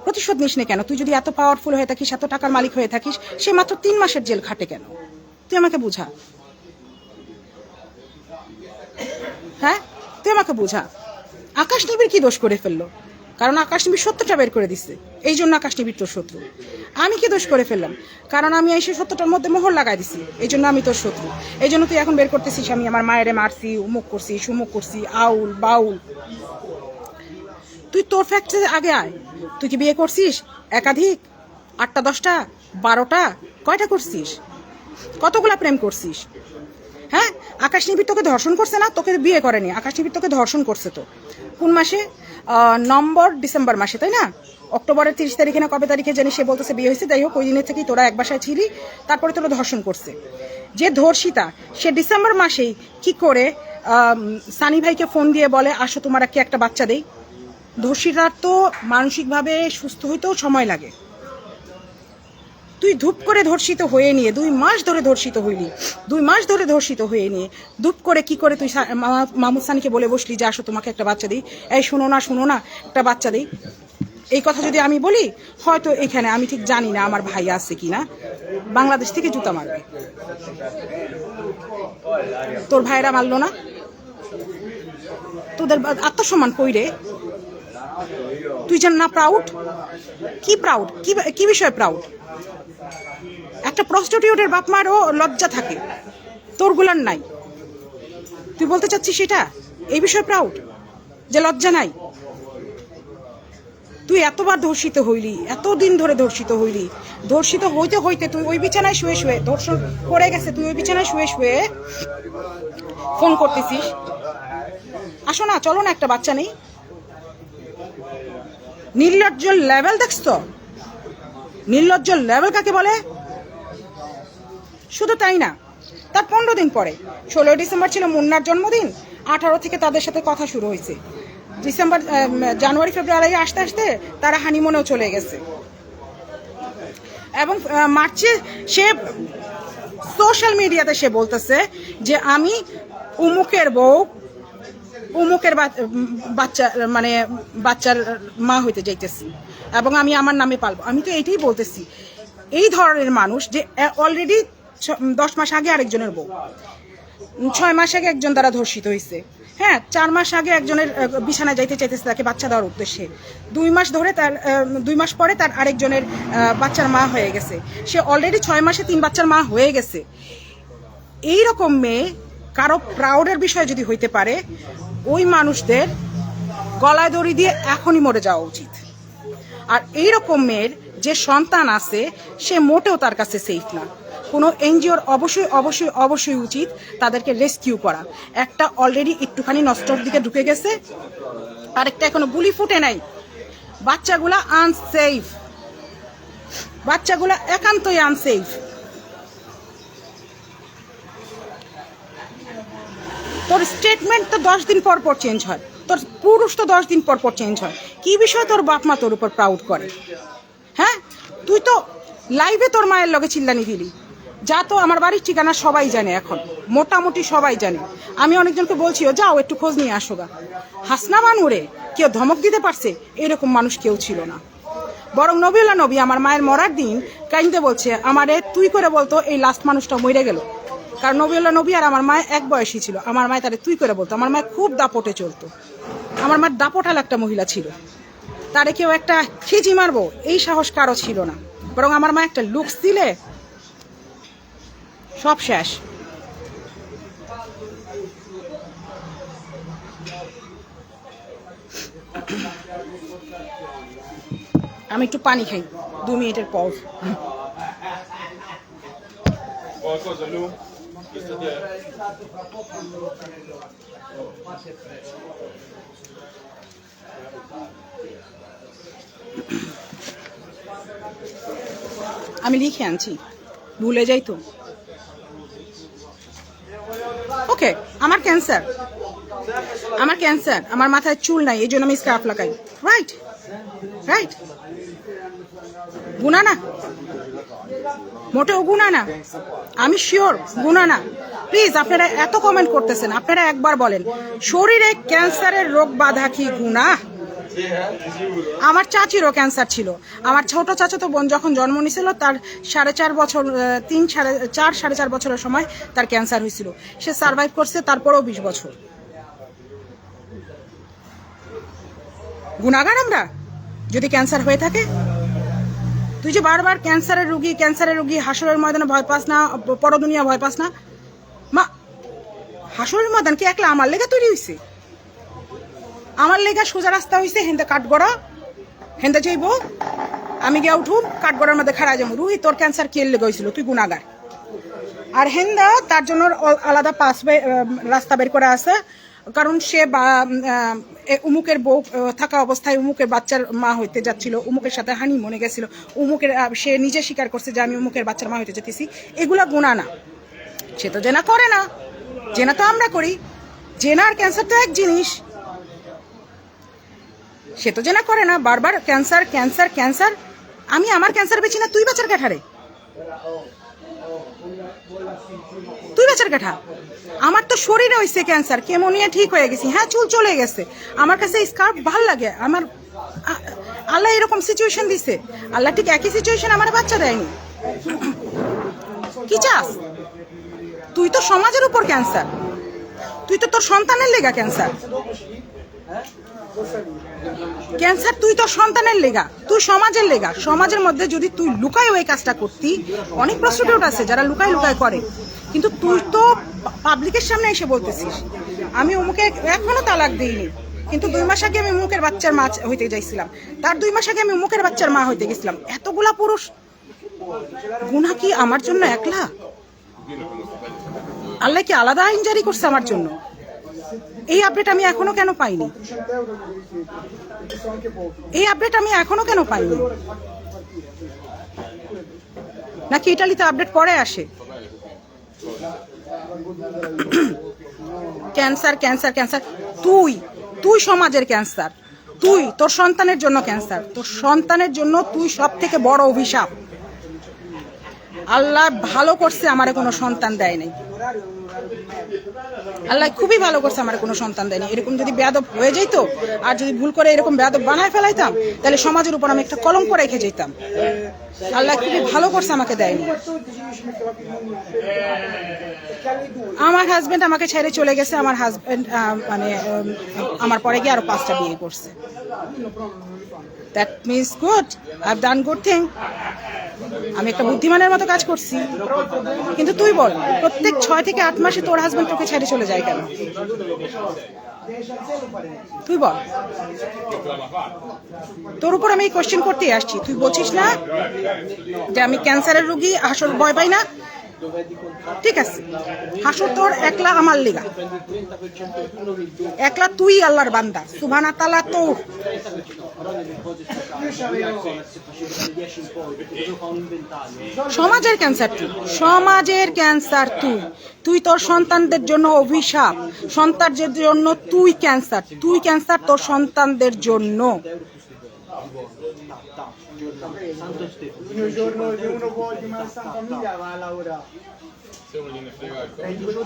S3: প্রতিশোধ নিস না কেন? তুই যদি এত পাওয়ারফুল হয়ে থাকিস, এত টাকার মালিক হয়ে থাকিস, সে মাত্র 3 মাসের জেল খাটে কেন? তুই আমাকে বুঝা। হ্যাঁ, তুই আমাকে বুঝা। আকাশ নিবিড় কি দোষ করে ফেললো? কারণ আকাশ নিবিড় সত্যটা বের করে দিচ্ছে, এই জন্য আকাশ নিবিড় তোর শত্রু। আমি কি দোষ করে ফেললাম? কারণ আমি এসে সত্যটার মধ্যে মোহর লাগাই দিছি, এই জন্য আমি তোর শত্রু। এই জন্য তুই এখন বের করতেছিস আমি আমার মায়েরে মারছি, উমুক করছি, সুমুক করছি, আউল বাউল। তুই তোর ফ্যাক্টে আগে আয়। তুই কি বিয়ে করছিস? একাধিক? 8টা 10টা 12টা? কয়টা করছিস? কতগুলা প্রেম করছিস? হ্যাঁ, আকাশ নিবিড় তোকে ধর্ষণ করছে না? তোকে বিয়ে করেনি, আকাশ নিবিড় তোকে ধর্ষণ করছে। তো কোন মাসে? নভেম্বর ডিসেম্বর মাসে, তাই না? অক্টোবরের 30 তারিখে না কবে তারিখে জানি সে বলতেছে বিয়ে হয়েছে। যাই হোক, ওই দিনের থেকেই তোরা এক বাসায় ছিলি, তারপরে তোরা ধর্ষণ করছে। যে ধর্ষিতা সে ডিসেম্বর মাসেই কি করে সানি ভাইকে ফোন দিয়ে বলে আসো তোমার কি একটা বাচ্চা দেই? ধর্ষিতার তো মানসিকভাবে সুস্থ হইতেও সময় লাগে। তুই ধূপ করে ধর্ষিত হয়ে নিয়ে 2 মাস ধরে ধর্ষিত হইলি, 2 মাস ধরে ধর্ষিত হয়ে নিয়ে ধূপ করে কি করে তুই মাহমুদ সানিকে বলে বসলি যে আসো তোমাকে একটা বাচ্চা দিই? এই শুনো না একটা বাচ্চা দিই। এই কথা যদি আমি বলি, হয়তো এখানে আমি ঠিক জানি না আমার ভাই আছে কিনা, বাংলাদেশ থেকে জুতা মারবে। তোর ভাইরা মারলো না? তোদের আত্মসম্মান কই রে? তুই যেন না প্রাউড? কি প্রাউড? কি বিষয়ে প্রাউড? একটা প্রস্টিটিউটের বাপ মারও লজ্জা থাকে, তোরগুলার নাই। তুই বলতে চাচ্ছিস সেটা এই বিষয়ে প্রাউড, যে লজ্জা নাই? তুই এতবার ধর্ষিত হইলি, এতদিন ধরে ধর্ষিত হইলি, ধর্ষিত হইতে হইতে তুই ওই বিছানায় শুয়ে শুয়ে, ধর্ষণ করে গেছে, তুই ওই বিছানায় শুয়ে শুয়ে ফোন করতেছিস আসো না, চলো না, একটা বাচ্চা নেই। নির্লজ্জ লেভেল দেখছ তো? নির্লজ্জ লেভেল কাকে বলে? শুধু তাই না, তার 15 দিন পরে 16 ডিসেম্বর ছিল মুন্নার জন্মদিন। 18 থেকে তাদের সাথে কথা শুরু হয়েছে। জানুয়ারি ফেব্রুয়ারি আসতে আসতে তারা হানিমুনেও চলে গেছে। এবং মার্চে সে সোশ্যাল মিডিয়াতে সে বলতেছে যে আমি উমুকের বউ, উমুকের বাচ্চা মানে বাচ্চার মা হইতে যাইতেছি এবং আমি আমার নামে পালবো। আমি তো এইটাই বলতেছি, এই ধরনের মানুষ যে অলরেডি 10 মাস আগে আরেকজনের বউ, 6 মাস আগে একজন দ্বারা ধর্ষিত হয়েছে, হ্যাঁ 4 মাস আগে একজনের বিছানায় যাইতে চাইতেছে তাকে বাচ্চা দেওয়ার উদ্দেশ্যে, 2 মাস ধরে তার 2 মাস পরে তার আরেকজনের বাচ্চার মা হয়ে গেছে। সে অলরেডি 6 মাসে 3 বাচ্চার মা হয়ে গেছে। এইরকম মেয়ে কারো প্রাউডের বিষয় যদি হইতে পারে, ওই মানুষদের গলায় দড়ি দিয়ে এখনই মরে যাওয়া উচিত। আর এইরকম মেয়ের যে সন্তান আছে সে মোটেও তার কাছে সেফ না। কোনো এনজিওর অবশ্যই অবশ্যই অবশ্যই উচিত তাদেরকে রেস্কিউ করা। একটা অলরেডি একটুখানি নষ্টর দিকে ঢুকে গেছে, আরেকটা এখনো গুলি ফুটে নাই। বাচ্চাগুলা আনসেফ, বাচ্চাগুলা একান্তই আনসেফ। তোর স্টেটমেন্ট তো 10 দিন পর পর চেঞ্জ হয়, তোর পুরুষ তো 10 দিন পর পর চেঞ্জ হয়। কি বিষয় তোর বাপ মা তোর উপর প্রাউড করে? হ্যাঁ, তুই তো লাইভে তোর মায়ের লগে চিল্লানি দিলি। যা, তো আমার বাড়ির ঠিকানা সবাই জানে, এখন মোটামুটি সবাই জানে। আমি অনেকজনকে বলছিও যাও একটু খোঁজ নিয়ে আসো গা। হাসনা বানুরে কেউ ধমক দিতে পারছে? এরকম মানুষ কেউ ছিল না। বরং নবীউল্লাহ নবী আমার মায়ের মরার দিন কাইন্দে বলছে আমারে তুই করে বলতো এই লাস্ট মানুষটা মরে গেল। কারণ নবীউল্লাহ নবী আর আমার মায়ের এক বয়সী ছিল। আমার মায়ের তারে তুই করে বলতো। আমার মায়ের খুব দাপটে চলতো। আমার মায়ের দাপটাল একটা মহিলা ছিল, তারে কেউ একটা খিজি মারবো এই সাহস কারো ছিল না। বরং আমার মা একটা লুকস দিলে সব শেষ। আমি একটু পানি খাই, 2 মিনিটের পর। আমি লিখে আনছি, ভুলে যাই তো। ওকে, আমার ক্যান্সার, আমার ক্যান্সার, আমার মাথায় চুল নাই, এই জন্য আমি স্কার্ফ লাগাই। রাইট রাইট, গুনা না? মোটেও গুণা না, আমি শিওর গুণা না। প্লিজ আপনারা এত কমেন্ট করতেছেন, আপনারা একবার বলেন শরীরে ক্যান্সারের রোগ বাধা কি গুণা? আমার চাচিরও ক্যান্সার ছিল। আমার ছোট চাচাতো বোন যখন জন্ম নিয়েছিল তার 4.5 বছর 4.5 বছরের সময় তার ক্যান্সার হয়েছিল। সে সার্ভাইভ করছে, তারপরেও 20 বছর। গুণাগার আমরা যদি ক্যান্সার হয়ে থাকে? তুই যে বারবার ক্যান্সারের রুগী, হাসরের ময়দানে ভয় পাস না, পরদুনিয়া ভয় পাস না? মা, হাসরের ময়দান কি একলা আমার লেগে তৈরি হয়েছে? আমার লেগা সোজা রাস্তা হয়েছে, হেন্দে কাঠগড়া, হেন্দে যাইব, আমি গিয়া উঠুম কাঠগড়ার মধ্যে খাড়া যাবো। রুহি, তোর ক্যান্সার কে লেগে হয়েছিল? তুই গুণাগার। আর হেন্দা তার জন্য আলাদা রাস্তা বের করা আছে, কারণ সে উমুকের বউ থাকা অবস্থায় উমুকের বাচ্চার মা হইতে যাচ্ছিল, উমুকের সাথে হানি মনে গেছিল, উমুকের সে নিজে স্বীকার করছে যে আমি উমুকের বাচ্চার মা হইতে যেতেছি। এগুলা গুণা না। সে তো জেনা করে না, জেনা তো আমরা করি। জেনা আর ক্যান্সার তো এক জিনিস। সে তো জেনা করে না, বারবার ক্যান্সার ক্যান্সার ক্যান্সার। আমি আমার ক্যান্সার বেছি না, তুই বাচ্চার কাঠারে, তুই বাচ্চার কাঠা। আমার তো শরীরে হয়েছে ক্যান্সার, কেমোনিয়া ঠিক হয়ে গেছি, হ্যাঁ চুল চলে গেছে। আমার কাছে স্কার্ফ ভাল লাগে। আমার আল্লাহ এরকম সিচুয়েশন দিছে, আল্লাহ ঠিক একই সিচুয়েশন আমার বাচ্চা দেয়নি। কি চাস তুই? তো সমাজের উপর ক্যান্সার, তুই তো তোর সন্তানের লেগা ক্যান্সার। ক্যান্সার তুই তোর সন্তানের লেগা, তুই সমাজের লেগা। সমাজের মধ্যে যদি তুই লুকায় ওই কাজটা করতি, অনেক প্রস্টিটিউট আছে যারা লুকায় লুকায় করে, কিন্তু তুই তো পাবলিকের সামনে এসে বলতেছিস আমি অমুকে এখনো তালাক দিইনি, কিন্তু 2 মাস আগে আমি মুখের বাচ্চার মা হইতে যাইছিলাম, তার 2 মাস আগে আমি মুখের বাচ্চার মা হইতে গেছিলাম। এতগুলা পুরুষ, গুনাহ কি আমার জন্য একলা? আল্লাহ কি আলাদা আইন জারি করছে আমার জন্য? এই আপডেট আমি এখনো কেন পাইনি? এই আপডেট আমি এখনো কেন পাইনি? নাকি ইটালিতে আপডেট পরে আসে? Cancer cancer cancer. তুই সমাজের ক্যান্সার, তুই তোর সন্তানের জন্য ক্যান্সার, তোর সন্তানের জন্য তুই সব থেকে বড় অভিশাপ। আল্লাহ ভালো করছে আমারে কোনো সন্তান দেয় নাই, আল্লাহ খুবই ভালো করছে আমার কোনো সন্তান দেয়নি। এরকম যদি বেয়াদব হয়ে যেত, আর যদি ভুল করে এরকম বেয়াদব বানায় ফেলাইতাম, তাহলে সমাজের উপর আমি একটা কলঙ্ক রেখে যেতাম। আল্লাহ খুবই ভালো করছে আমাকে দেয়নি। আমার হাজবেন্ড আমাকে ছেড়ে চলে গেছে, আমার হাজবেন্ড মানে আমার পরে গিয়ে আরো 5টা বিয়ে করছে। That means good, I have done good thing. আমি একটা বুদ্ধিমানের মতো কাজ করছি। কিন্তু তুই বল, প্রত্যেক 6 থেকে 8 মাসে তোর হাজবেন্ড তোকে ছেড়ে চলে যায় কেন? তুই বল। তোর উপর আমি কোশ্চেন করতেই আসছি, তুই বলছিস না যে আমি ক্যান্সারের রোগী, হাসর ভয় পাই না। ঠিক আছে, হাসর তোর একলা আমার লেগা, একলা তুই আল্লাহর বান্দা, সুবহানাহু তাআলা তোর। সমাজের ক্যান্সার তুই, সমাজের ক্যান্সার তুই। তুই তোর সন্তানদের জন্য অভিশাপ, সন্তানদের জন্য তুই ক্যান্সার, তুই ক্যান্সার তোর সন্তানদের জন্য।
S6: Se uno gliene frega il costo.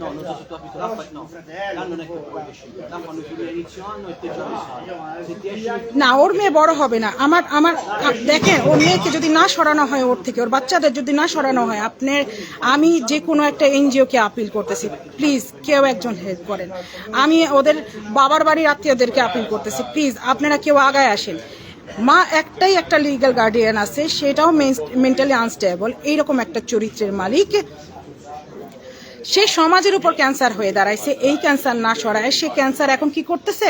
S7: No, non so se tu hai capito, no, l'anno non è che puoi decidere, l'anno fanno fino all'inizio anno e te già se ti esce...
S3: না, ওর মেয়ে বড় হবে না। আমার দেখেন, ওর মেয়েকে যদি না সরানো হয়, ওর থেকে ওর বাচ্চাদের যদি না সরানো হয়, আমি যে কোনো একটা এনজিওকে আপিল করতেছি, প্লিজ কেউ একজন হেল্প করেন। আমি ওদের বাবার বাড়ির আত্মীয়দেরকে আপিল করতেছি, প্লিজ আপনারা কেউ আগায় আসেন। মা একটাই একটা লিগ্যাল গার্ডিয়ান আছে, সেটাও মেন্টালি আনস্টেবল, এইরকম একটা চরিত্রের মালিক। সে সমাজের উপর ক্যান্সার হয়ে দাঁড়াইছে। এই ক্যান্সার না সরায় সে ক্যান্সার এখন কি করতেছে?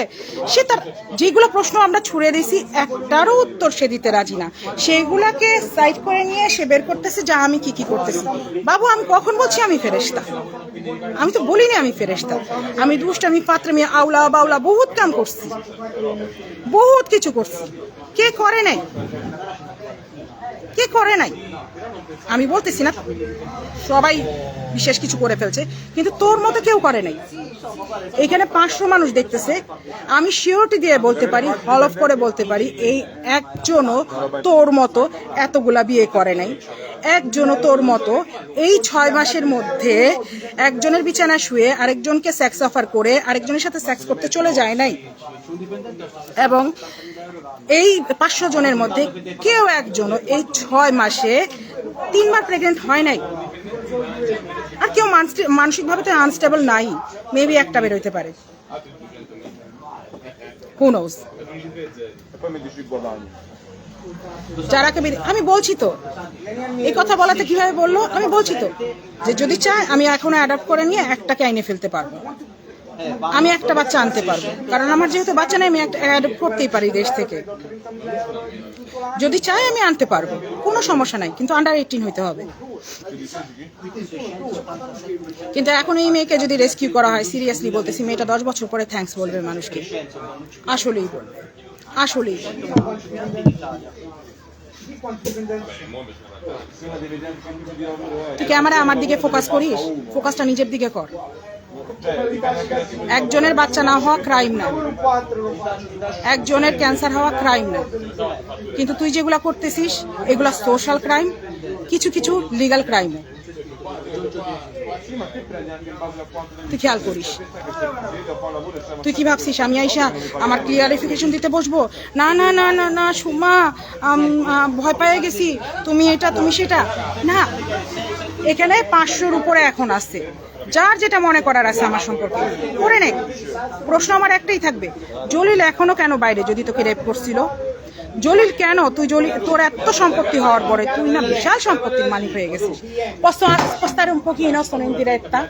S3: সে তার যেগুলো প্রশ্ন আমরা ছুড়ে দিয়েছি, একটারও উত্তর সে দিতে রাজি না। সেগুলাকে সাইড করে নিয়ে সে বের করতেছে যে আমি কি কি করতেছি। বাবু, আমি কখন বলছি আমি ফেরেশতা? আমি তো বলিনি আমি ফেরেশতা। আমি দুষ্টামি, ফাতরামি, আউলা বাউলা বহুত কাম করছি, বহুত কিছু করছি। কে করে নাই? কে করে নাই? আমি বলতেছি না সবাই বিশেষ কিছু করে ফেলছে, কিন্তু তোর মতো কেউ করে নাই। এখানে 500 মানুষ দেখতেছে, আমি শিওরিটি দিয়ে বলতে পারি, হলফ করে বলতে পারি, এই একজনও তোর মতো এতগুলা বিয়ে করে নাই। একজনও তোর মতো এই 6 মাসের মধ্যে একজনের বিছানা শুয়ে আরেকজনকে সেক্স অফার করে আরেকজনের সাথে সেক্স করতে চলে যায় নাই। এবং এই 500 জনের মধ্যে কেউ একজনও এই 6 মাসে 3 বার প্রেগনেন্ট হয় নাই। আর কেউ মানসিকভাবে তো আনস্টেবল নাই, মেবি একটা বের হইতে পারে, হু নোস। যারাকে আমি বলছি তো, এই কথা বলাতে কিভাবে বললো, আমি বলছি তো যে যদি চায় আমি এখনো অ্যাডাপ্ট করে নিয়ে একটাকে আইনে ফেলতে পারবো, আমি একটা বাচ্চা আনতে পারবো, কারণ আমার যেহেতু বাচ্চা নেই আমি একটা অ্যাডপ্ট করতেই পারি দেশ থেকে। যদি চাই আমি আনতে পারবো, কোনো সমস্যা নাই, কিন্তু আন্ডার 18 হইতে হবে। কিন্তু এখন এই মেয়েকে যদি রেস্কিউ করা হয়, সিরিয়াসলি বলতেছি, মেয়েটা 10 বছর পরে থ্যাঙ্কস বলবে মানুষকে, আসলেই বলবে, আসলেই। তুই ক্যামেরা আমার দিকে ফোকাস করিস, ফোকাসটা নিজের দিকে কর। একজনের বাচ্চা না হওয়া ক্রাইম না, একজনের ক্যান্সার হওয়া ক্রাইম না, কিন্তু তুই যেগুলা করতেছিস এগুলা সোশ্যাল ক্রাইম, কিছু কিছু লিগ্যাল ক্রাইম। তুই খেয়াল করিস। তুই কি ভাবছিস আমি আইসা আমার ক্লিয়ারিফিকেশন দিতে বসবো? না না না না না সুমা, ভয় পেয়ে গেছি, তুমি এটা তুমি সেটা না। এখানে 500-র উপরে এখন আসছে, যার যেটা মনে করার আছে আমার সম্পর্কে করে নে। প্রশ্ন আমার একটাই থাকবে, জলিল এখনো কেন বাইরে যদি তোকে রেপ করছিল? জলিল কেন? তুই জলিল, তোর এত সম্পত্তি হওয়ার পরে তুই না বিশাল সম্পত্তির মালিক হয়ে গেছিস। Posso spostare un pochino, sono in diretta?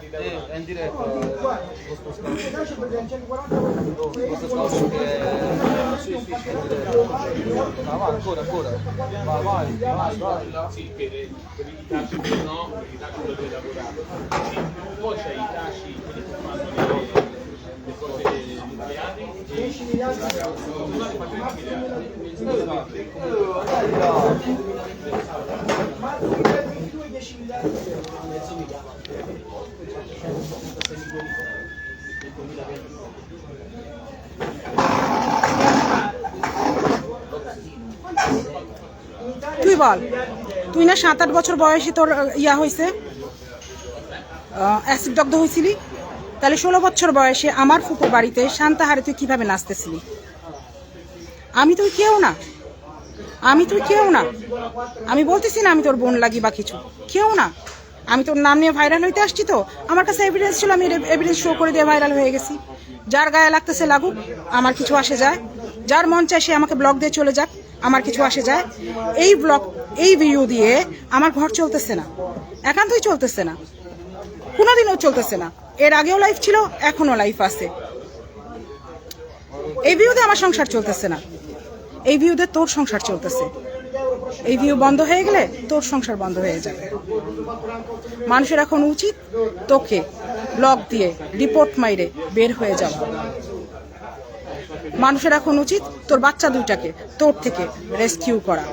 S6: Ancora. Vai. Sì, per i taci no, per i taci dove lavorare. Poi c'è i taci, quelli che fanno le cose nucleari e
S3: তুই বল, তুই না 7-8 বছর বয়সে তোর ইয়া হয়েছে, অ্যাসিড দগ্ধ হয়েছিলি, তাহলে 16 বছর বয়সে আমার ফুপুর বাড়িতে শান্তাহারে তুই কিভাবে নাচতেছিলি? আমি তুই কেউ না, আমি বলতেছি না আমি তোর বোন লাগি বা কিছু, কেউ না। আমি তোর নাম নিয়ে ভাইরাল হইতে আসছি, তো আমার কাছে এভিডেন্স ছিল, আমি এভিডেন্স শো করে দিয়ে ভাইরাল হয়ে গেছি। যার গায়ে লাগতেছে লাগুক, আমার কিছু আসে যায়। যার মন চায় সে আমাকে ব্লগ দিয়ে চলে যাক, আমার কিছু আসে যায়। এই ব্লগ, এই ভিডিও দিয়ে আমার ঘর চলতেছে না, একান্তই চলতেছে না, কোনোদিনও চলতেছে না। এর আগেও লাইফ ছিল, এখনো লাইফ আছে। এই ভিউতে আমার সংসার চলতেছে না, এই ভিউতে তোর সংসার চলতেছে। এই ভিউ বন্ধ হয়ে গেলে তোর সংসার বন্ধ হয়ে যাবে। মানুষের এখন উচিত তোকে ব্লক দিয়ে রিপোর্ট মাইরে বের হয়ে যাওয়া। মানুষের এখন উচিত তোর বাচ্চা দুইটাকে তোর থেকে রেস্কিউ করা,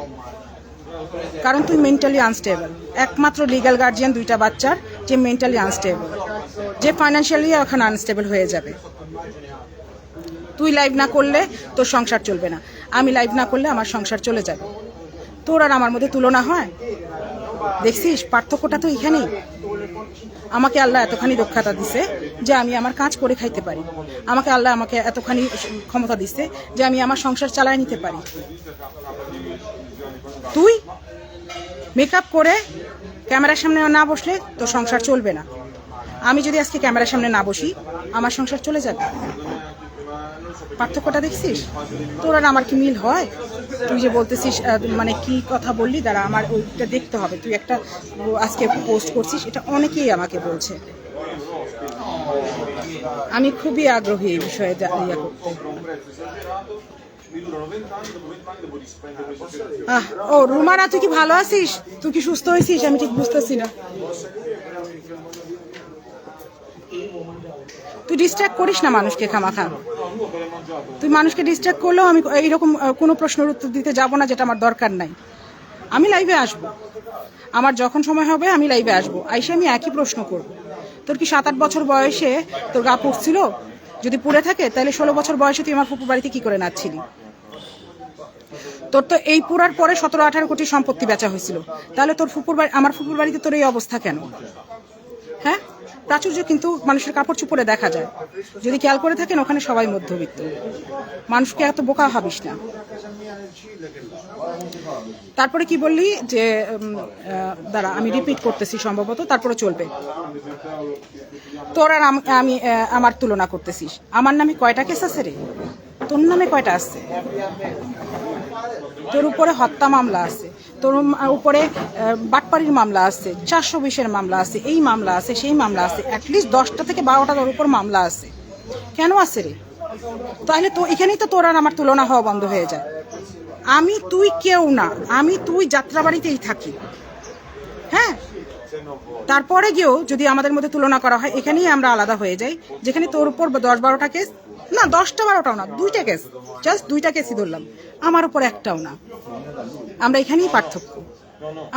S3: কারণ তুই মেন্টালি আনস্টেবল। একমাত্র লিগ্যাল গার্জিয়ান দুইটা বাচ্চার যে মেন্টালি আনস্টেবল, যে ফাইন্যান্সিয়ালি এখন আনস্টেবল হয়ে যাবে। তুই লাইভ না করলে তোর সংসার চলবে না, আমি লাইভ না করলে আমার সংসার চলে যাবে। তোর আর আমার মধ্যে তুলনা হয়? দেখছিস পার্থক্যটা তো এখানেই। আমাকে আল্লাহ এতখানি দক্ষতা দিছে যে আমি আমার কাজ করে খাইতে পারি, আমাকে এতখানি ক্ষমতা দিচ্ছে যে আমি আমার সংসার চালায় নিতে পারি। তুই মেকআপ করে ক্যামেরার সামনে না বসলে তোর সংসার চলবে না। আমি যদি আজকে ক্যামেরার সামনে না বসি আমার সংসার চলে যাবে। পার্থক্যটা দেখছিস? তোর আর আমার কি মিল হয়? তুই যে বলতেছিস মানে কি কথা বললি, দাঁড়া আমার ওইটা দেখতে হবে। তুই একটা আজকে পোস্ট করছিস, এটা অনেকেই আমাকে বলছে। আমি খুবই আগ্রহী এই বিষয়ে ইয়া করতে। ও রুমানা, তুই কি ভালো আছিস? তুই কি সুস্থ হয়েছিস? আমি ঠিক বুঝতেছি না। তুই ডিস্ট্র্যাক্ট করিস না মানুষকে খামাখা। তুই মানুষকে ডিস্ট্র্যাক্ট করলেও আমি এইরকম কোনো প্রশ্নের উত্তর দিতে যাব না যেটা আমার দরকার নাই। আমি লাইভে আসব, আমার যখন সময় হবে আমি লাইভে আসব, আইসে আমি একই প্রশ্ন করব, তোর কি 7-8 বছর বয়সে তোর গা পুড়ছিল? যদি পুড়ে থাকে তাহলে 16 বছর বয়সে তুই আমার ফুপুর বাড়িতে কি করে নাচছিলি? তোর তো এই পুরার পরে 17-18 কোটি সম্পত্তি বেচা হয়েছিল, তাহলে তোর ফুপুর বাড়ি, আমার ফুপুর বাড়িতে তোর এই অবস্থা কেন? হ্যাঁ, প্রাচুর্য কিন্তু মানুষের কাপড় চুপড়ে দেখা যায়, যদি খেয়াল করে থাকেন ওখানে সবাই মধ্যবিত্ত। মানুষকে এত বোকা ভাবিস না। তারপরে কি বললি যে দাঁড়া আমি রিপিট করতেছি সম্ভবত, তারপরে চলবে। তোর আর আমি আমার তুলনা করতেছিস। আমার নামে কয়টা কেস আছে রে? তোর নামে কয়টা আছে? তোর উপরে হত্যা মামলা আছে, তোর উপরে বাটপাড়ির মামলা আছে, 420-এর মামলা আছে, এই মামলা আছে, সেই মামলা আছে, অ্যাটলিস্ট 10টা থেকে 12টা তোর উপর মামলা আছে। কেন আছে রে? তাহলে তো এখানেই তো তোর আর আমার তুলনা হওয়া বন্ধ হয়ে যায়। আমি তুই কেউ না, আমি তুই যাত্রাবাড়িতেই থাকি। হ্যাঁ, তারপরে গিয়েও যদি আমাদের মধ্যে তুলনা করা হয়, এখানেই আমরা আলাদা হয়ে যাই। যেখানে তোর উপর 10-12টা কেস, না 10টা-12টাও না, 2টা কেস, জাস্ট 2টা কেসই ধরলাম, আমার উপর একটাও না। আমরা এখানেই পার্থক্য,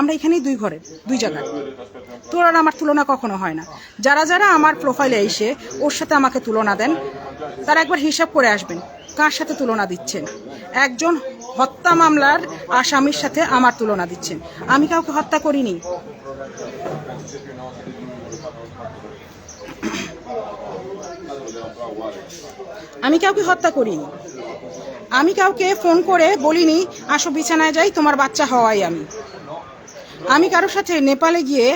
S3: আমরা এখানেই 2 ঘরে 2 জায়গায়। তোর আর আমার তুলনা কখনো হয় না। যারা যারা আমার প্রোফাইলে এসে ওর সাথে আমাকে তুলনা দেন, তারা একবার হিসাব করে আসবেন কার সাথে তুলনা দিচ্ছেন। একজন হত্যা মামলার আসামির সাথে আমার তুলনা দিচ্ছেন। আমি কাউকে হত্যা করিনি। আমি কাউকে হত্যা করিনি। আমি কাউকে ফোন করে বলিনি আসো বিছানায় যাই, তোমার বাচ্চা হওয়াই আমি কারোর সাথে নেপালে গিয়ে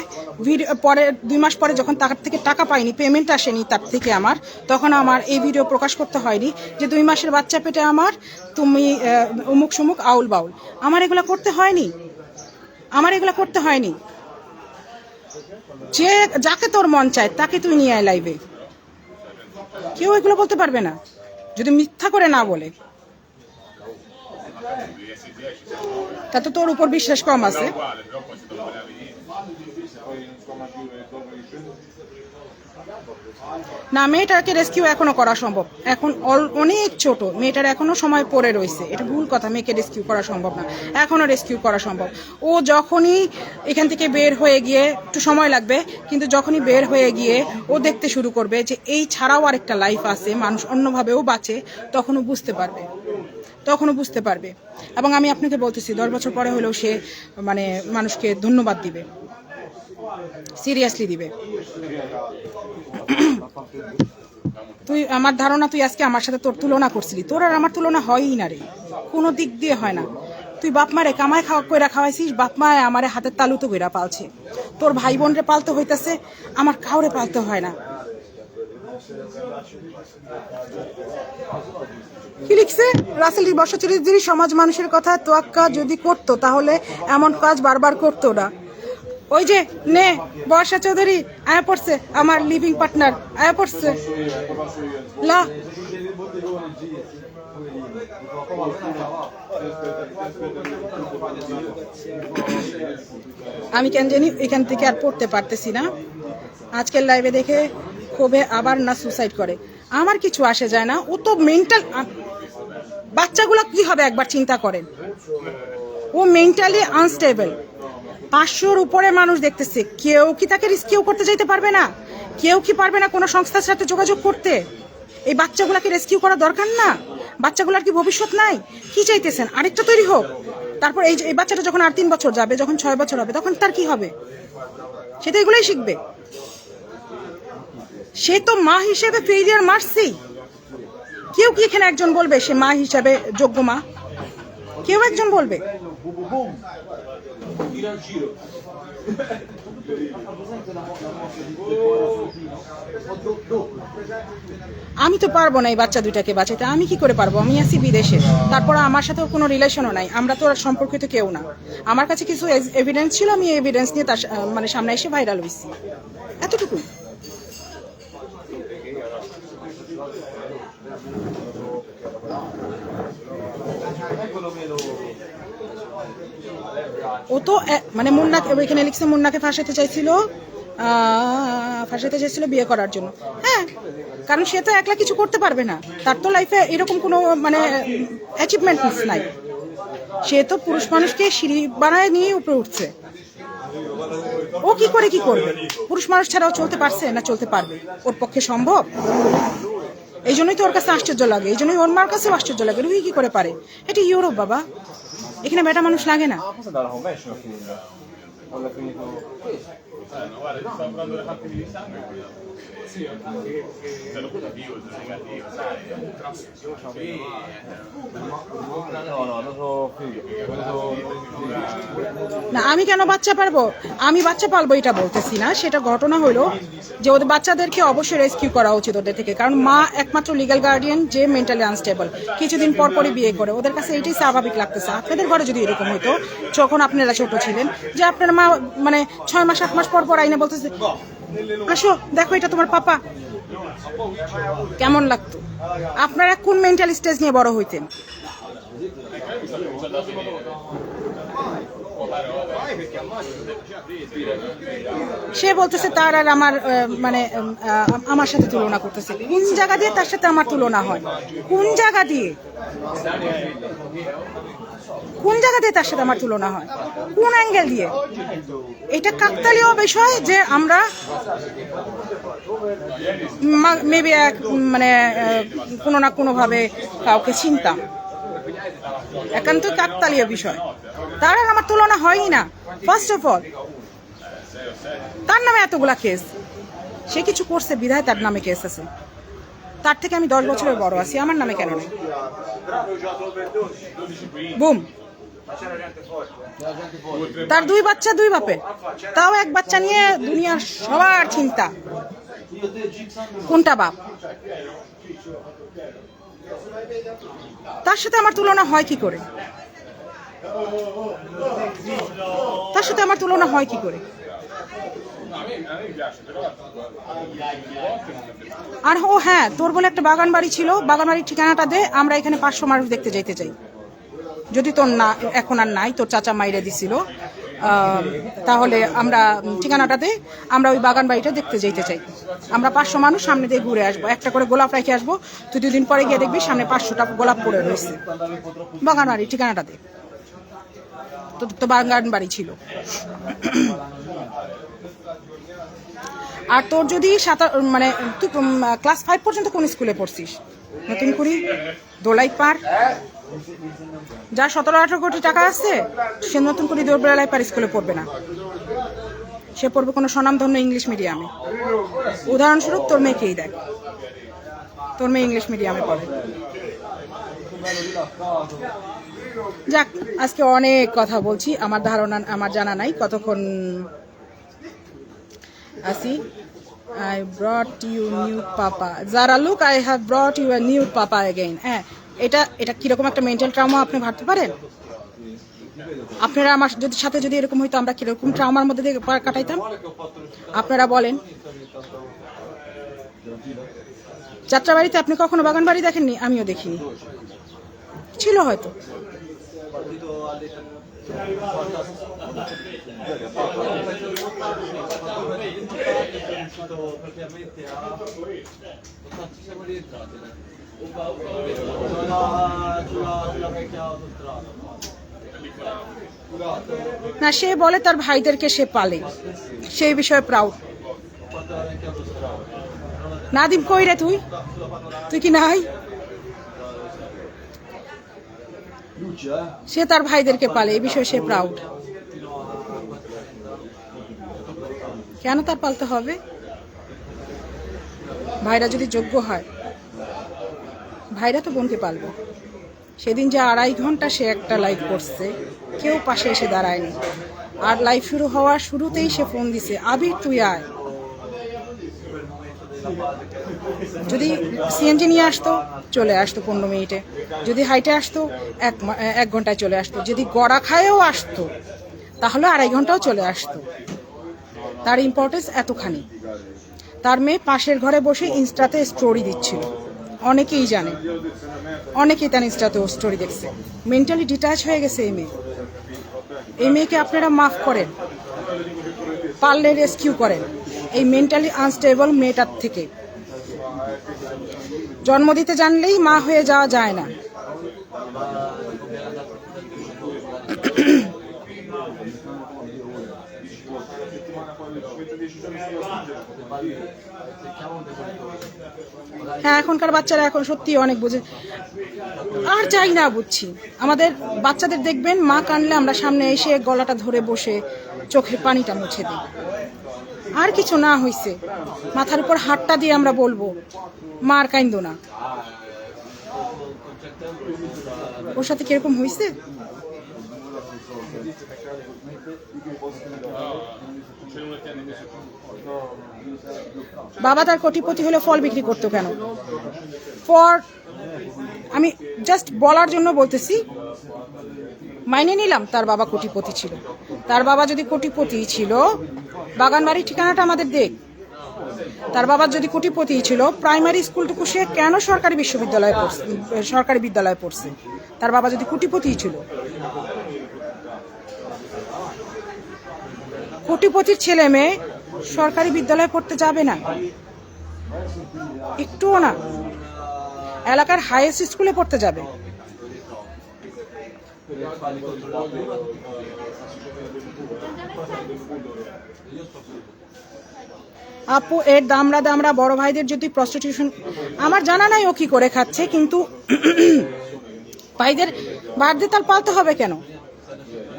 S3: পরে 2 মাস পরে যখন তার থেকে টাকা পাইনি, পেমেন্ট আসেনি তার থেকে আমার, তখন আমার এই ভিডিও প্রকাশ করতে হয়নি যে 2 মাসের বাচ্চা পেটে আমার, তুমি উমুক সুমুক আউল বাউল। আমার এগুলো করতে হয়নি, আমার এগুলো করতে হয়নি। যে যাকে তোর মন চায় তাকে তুই নিয়ে আয় লাইভে, কেউ এগুলো বলতে পারবে না যদি মিথ্যা করে না বলে। তা তো তোর উপর বিশ্বাস কম আছে। না, মেয়েটাকে রেস্কিউ এখনো করা সম্ভব, এখন অনেক ছোট, মেয়েটার এখনো সময় পড়ে রয়েছে। এটা ভুল কথা, মেয়েকে রেস্কিউ করা সম্ভব না, এখনো রেস্কিউ করা সম্ভব। ও যখনই এখান থেকে বের হয়ে গিয়ে, একটু সময় লাগবে, কিন্তু যখনই বের হয়ে গিয়ে ও দেখতে শুরু করবে যে এই ছাড়াও আরেকটা লাইফ আছে, মানুষ অন্যভাবেও বাঁচে, তখনও বুঝতে পারবে। এবং আমি আপনাকে বলতেছি 10 বছর পরে হলেও সে মানে মানুষকে ধন্যবাদ দিবে, সিরিয়াসলি দিবে। তুই আমার ধারণা তুই আজকে আমার সাথে তোর তুলনা করছিলি, তোর আর আমার তুলনা হয়ই না রে, কোনো দিক দিয়ে হয় না। তুই বাপ মারে কামাই কইরা খাওয়াইছিস, বাপ মায় আমারে হাতের তালুতে কইরা পালছে। তোর ভাই বোনরে পালতে হইতেছে, আমার কাউরে পালতে হয় না। কি লিখছে রাসেল? বর্ষা চৌধুরী সমাজ মানুষের কথা তোয়াক্কা যদি করতো তাহলে এমন কাজ বারবার করতো না। ওই যে নে বর্ষা চৌধুরী আয়া পড়ছে, আমার লিভিং পার্টনার আয়া পড়ছে। লা আমি কেন জানি এখান থেকে আর পড়তে পারতেছি না। আজকের লাইভে দেখে ক্ষোভে আবার না সুসাইড করে, আমার কিছু আসে যায় না। ও তো মেন্টাল, বাচ্চাগুলো কি হবে একবার চিন্তা করেন। ও মেন্টালি আনস্টেবল। 500-র উপরে মানুষ দেখতেছে, কেউ কি তাকে রেস্কিউ করতে যাইতে পারবে না? কেউ কি পারবে না কোনো সংস্থার সাথে যোগাযোগ করতে? এই বাচ্চাগুলোকে রেস্কিউ করা দরকার না? বাচ্চাগুলোর কি ভবিষ্যৎ নাই? কি চাইতেছেন আরেকটা তৈরি হোক? তারপর এই বাচ্চাটা যখন আর 3 বছর যাবে, যখন 6 বছর হবে, তখন তার কি হবে? সে তো এগুলোই শিখবে। সে তো মা হিসেবে ফেলিয়ার মারছেই। কেউ কি এখানে একজন বলবে সে মা হিসেবে যোগ্য মা? কেউ একজন বলবে? আমি তো পারবো না এই বাচ্চা দুইটাকে বাঁচাতে। আমি কি করে পারবো? আমি আছি বিদেশে, তারপর আমার সাথে কোনো রিলেশনও নাই, আমরা তো আর সম্পর্কিত কেউ না। আমার কাছে কিছু এভিডেন্স ছিল, আমি এভিডেন্স নিয়ে তার মানে সামনে এসে ভাইরাল হয়েছি, এতটুকুই। ও তো মানে মুন্নাকে, ওইখানে লিখছে মুন্নাকে ফাঁসাতে চাইছিল বিয়ে করার জন্য। হ্যাঁ, কারণ সে তো একলা কিছু করতে পারবে না, তার তো লাইফে এরকম কোনো মানে অ্যাচিভমেন্ট নাই। সে তো পুরুষ মানুষকে সিঁড়ি বানায় নিয়ে উপরে উঠছে। ও কি করবে? পুরুষ মানুষ ছাড়াও চলতে পারছে না চলতে পারবে? ওর পক্ষে সম্ভব? এই জন্যই তো ওর কাছে আশ্চর্য লাগে, এই জন্যই ওর মার কাছেও আশ্চর্য লাগে। রুহি কি করে পারে? এটা ইউরোপ বাবা, এখানে বেটা মানুষ লাগে না।
S6: No, guarda, ti sto parlando delle parti di sangue. Sì, se lo puoi vivo, se negativo, sai, trasfusione. No, non so figo.
S3: না আমি কেন বাচ্চা পারবো? আমি বাচ্চা পালবো এটা বলতেছি না, সেটা ঘটনা হলো যে ওদের বাচ্চাদেরকে অবশ্যই রেস্কিউ করা উচিত ওদের থেকে, কারণ মা একমাত্র লিগ্যাল গার্ডিয়ান যে মেন্টালি আনস্টেবল, কিছুদিন পর পরই বিয়ে করে। ওদের কাছে এটাই স্বাভাবিক লাগতেছে। আপনাদের ঘরে যদি এরকম হতো যখন আপনারা ছোট ছিলেন, যে আপনার মা মানে 6 মাস 8 মাস পর পর আইনে বলতেছে আসো দেখো এটা তোমার পাপা, কেমন লাগতো? আপনারা কোন মেন্টাল স্টেজ নিয়ে বড় হইতেন? সে বলতেছে তার আর আমার মানে আমার সাথে তুলনা করতেছে। কোন জায়গা দিয়ে তার সাথে আমার তুলনা হয়? কোন জায়গা দিয়ে তার সাথে আমার তুলনা হয়? কোন অ্যাঙ্গেল দিয়ে? এটা কাকতালীয় বিষয় যে আমরা মেবি মানে কোনো না কোনো ভাবে কাউকে চিনতাম, একান্ত কাকতালীয় বিষয়। তার আর আমার তুলনা হয়ই না। ফার্স্ট অফ অল তার নামে এতগুলা কেস, সে কিছু করছে বিধায় তার নামে কেস আছে। তার থেকে আমি 10 বছরের বড় আছি, আমার নামে কেন নেই? বুম। তার 2 বাচ্চা 2 বাপে, তাও এক বাচ্চা নিয়ে দুনিয়ার সবার চিন্তা। কোনটা বাপ? তার সাথে আমার তুলনা হয় কি করে? তার সাথে আমার তুলনা হয় কি করে? আর ও হ্যাঁ, তোর বলে একটা বাগান বাড়ি ছিল, বাগান বাড়ির ঠিকানাটা দে, আমরা এখানে 500 মানুষ দেখতে যেতে চাই। যদি তোর না এখন আর নাই, তোর চাচা মাইরে দিছিল, তাহলে আমরা ঠিকানাটা দে, আমরা ওই বাগান বাড়িটা দেখতে যেতে চাই। আমরা 500 মানুষ সামনে দিয়ে ঘুরে আসবো, একটা করে গোলাপ রেখে আসবো। তুই 2 দিন পরে গিয়ে দেখবি সামনে 500টা গোলাপ পড়ে রয়েছে। বাগান বাড়ি ঠিকানাটা দে, তো বাগান বাড়ি ছিল। আর তোর যদি মানে তুই ক্লাস 5 পর্যন্ত কোন স্কুলে পড়ছিস? নতুন করি দোলাই পার, যার 17-18 কোটি টাকা আছে সে নতুন করে দোলাই পার স্কুলে পড়বে না, সে পড়বে কোনো স্বনামধন্য ইংলিশ মিডিয়ামে। উদাহরণস্বরূপ তোর মেয়েকেই দেখ, তোর মেয়ে ইংলিশ মিডিয়ামে পড়ে। যাক, আজকে অনেক কথা বলছি, আমার ধারণা আমার জানা নাই কতক্ষণ আসি। I brought you new papa. Zara, look, I have brought you a new papa again. হ্যাঁ, এটা কিরকম একটা মেন্টাল ট্রাউমা আপনি ভাবতে পারেন? আপনারা আমার সাথে যদি এরকম হইতো, আমরা কিরকম ট্রাউমার মধ্যে দিয়ে কাটাইতাম আপনারা বলেন। যাত্রাবাড়িতে আপনি কখনো বাগান বাড়ি দেখেননি? আমিও দেখিনি, ছিল হয়তো। না, সে বলে তার ভাইদেরকে সে পালে, সেই বিষয়ে প্রাউড। নাদিম কই রে তুই কি নাই? সে তার ভাইদেরকে পালে, এই বিষয়ে সে প্রাউড। কেন তার পালতে হবে? ভাইরা যদি যোগ্য হয়, ভাইরা তো বোনকে পালবে। সেদিন যে 2.5 ঘন্টা সে একটা লাইভ করছে, কেউ পাশে এসে দাঁড়ায়নি। আর লাইভ শুরু হওয়ার শুরুতেই সে ফোন দিছে, আবির তুই আয়। যদি সিএনজি নিয়ে আসতো চলে আসতো 15 মিনিটে, যদি হাইটে আসতো 1 ঘন্টায় চলে আসতো, যদি গড়া খায়েও আসতো তাহলে 2.5 ঘন্টাও চলে আসতো। তার ইম্পর্টেন্স এতখানি। তার মেয়ে পাশের ঘরে বসে ইনস্টাতে স্টোরি দিচ্ছিল, অনেকেই জানে, অনেকেই তার ইনস্টাতে স্টোরি দেখছে। মেন্টালি ডিটাচ হয়ে গেছে এই মেয়ে। এই মেয়েকে আপনারা মাফ করেন, পারলে রেস্কিউ করেন এই মেন্টালি আনস্টেবল মেয়েটার থেকে। জন্ম দিতে জানলেই মা হয়ে যাওয়া যায় না। হ্যাঁ, এখনকার বাচ্চারা এখন সত্যি অনেক বোঝে। আর যাই না বুঝছি, আমাদের বাচ্চাদের দেখবেন মা কানলে আমরা সামনে এসে গলাটা ধরে বসে চোখের পানিটা মুছে দিই। আর কিছু না হইছে, মাথার উপর হাতটা দিয়ে আমরা বলবো মার কাইন্দো না। ওর সাথে কিরকম হয়েছে? বাবা তার কোটিপতি হলে ফল বিক্রি করতো কেন? আমি জাস্ট বলার জন্য বলতেছি, মাইনে নিলাম তার বাবা কোটিপতি ছিল। তার বাবা যদি কোটিপতি ছিল, বাগানবাড়ির ঠিকানাটা আমাদের দেখ। তার বাবা যদি কোটিপতি ছিল, প্রাইমারি স্কুলটুকু সে কেন সরকারি বিদ্যালয়ে পড়ছে? তার বাবা যদি কোটিপতি ছিল। কোটিপতির ছেলে মেয়ে সরকারি বিদ্যালয়ে পড়তে যাবে না, একটুও না। এলাকার হাইয়েস্ট স্কুলে পড়তে যাবে। আপু, এর দামরা বড় ভাইদের যদি প্রস্টিটিউশন, আমার জানা নাই ও কি করে খাচ্ছে, কিন্তু ভাইদের বাড়তে তাল পালতে হবে কেন?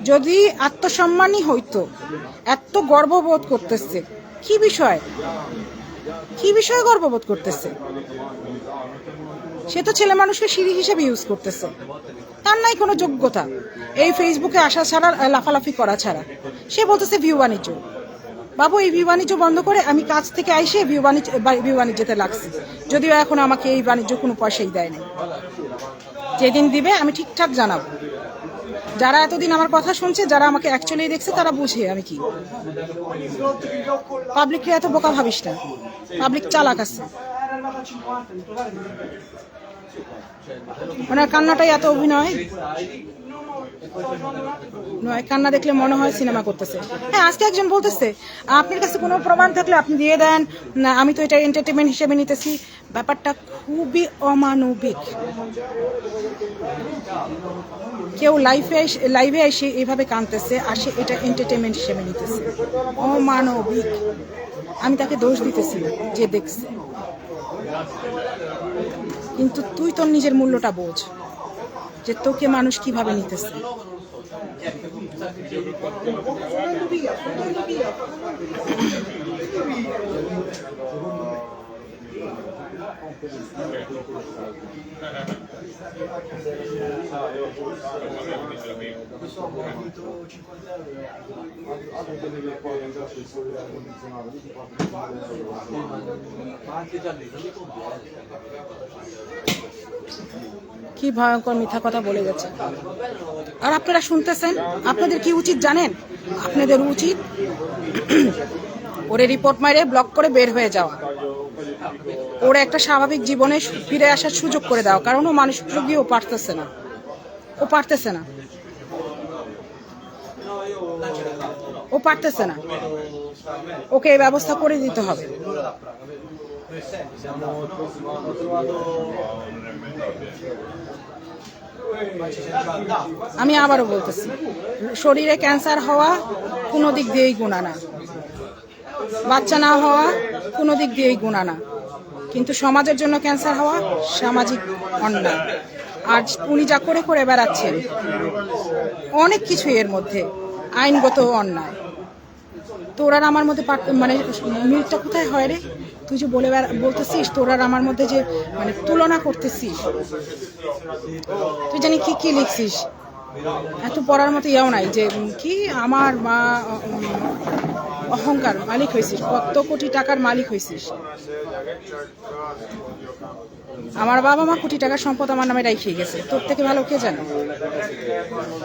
S3: যদি আত্মসম্মানই হইতো, এত গর্ববোধ করতেছে কি বিষয়ে গর্ববোধ করতেছে? সে তো ছেলে মানুষকে সিঁড়ি হিসেবে ইউজ করতেছে। তার নাই কোনো যোগ্যতা এই ফেসবুকে আসা ছাড়া, লাফালাফি করা ছাড়া। সে বলতেছে ভিউ বাণিজ্য। বাবু, এই ভিউ বাণিজ্য বন্ধ করে আমি কাজ থেকে আইসে ভিউ বাণিজ্যতে লাগছি, যদিও এখন আমাকে এই বাণিজ্য কোনো পয়সাই দেয় না। যেদিন দিবে আমি ঠিকঠাক জানাবো। যারা এতদিন আমার কথা শুনছে, যারা আমাকে অ্যাকচুয়ালি দেখছে, তারা বুঝে আমি কি। পাবলিককে এত বোকা ভাবিস না, পাবলিক চালাক আছে। ওনার কান্নাটাই এত অভিনয় নয়, কান্না দেখলে মনে হয় সিনেমা করতেছে। হ্যাঁ, আজকে একজন বলতেছে আপনার কাছে কোনো প্রমাণ থাকলে আপনি দিয়ে দেন না, আমি তো এটা এন্টারটেনমেন্ট হিসেবে নিতেছি। ব্যাপারটা খুবই অমানবিক। কেউ লাইভে এসে এইভাবে কাঁদতেছে আর সে এটা এন্টারটেনমেন্ট হিসেবে নিতেছে, অমানবিক। আমি তাকে দোষ দিতেছি যে দেখছে, কিন্তু তুই তোর নিজের মূল্যটা বোঝ, যে তোকে মানুষ কিভাবে নিতেছে। কি ভয়ঙ্কর মিথ্যা কথা বলে গেছে। আর আপনারা শুনতেছেন, আপনাদের কি উচিত জানেন? আপনাদের উচিত ওরে রিপোর্ট মারে ব্লক করে বের হয়ে যাওয়া, ওরা একটা স্বাভাবিক জীবনে ফিরে আসার সুযোগ করে দাও। কারণ ও মানুষ গিয়ে ও পারতেছে না, ওকে এই ব্যবস্থা করে দিতে হবে। আমি আবারও বলতেছি, শরীরে ক্যান্সার হওয়া কোনো দিক দিয়েই গুনাহ না, বাচ্চা না হওয়া কোনো দিক দিয়েই গুনাহ না, কিন্তু সমাজের জন্য ক্যান্সার হওয়া সামাজিক অন্যায়। আর উনি যা করে করে বেড়াচ্ছেন অনেক কিছু, এর মধ্যে আইনগত অন্যায়। তোর আর আমার মধ্যে মানে মিলটা কোথায় হয় রে? তুই যে বলতেছিস তোর আর আমার মধ্যে যে মানে তুলনা করতেছিস, তুই জানি কি লিখছিস, এত পড়ার মতো ইয়েও নাই যে কি আমার মা অহংকার মালিক হয়েছিস, কত কোটি টাকার মালিক হয়েছিস। আমার বাবা মা কোটি টাকার সম্পদ আমার নামে রাখিয়ে গেছে, তোর থেকে ভালো কে জানে?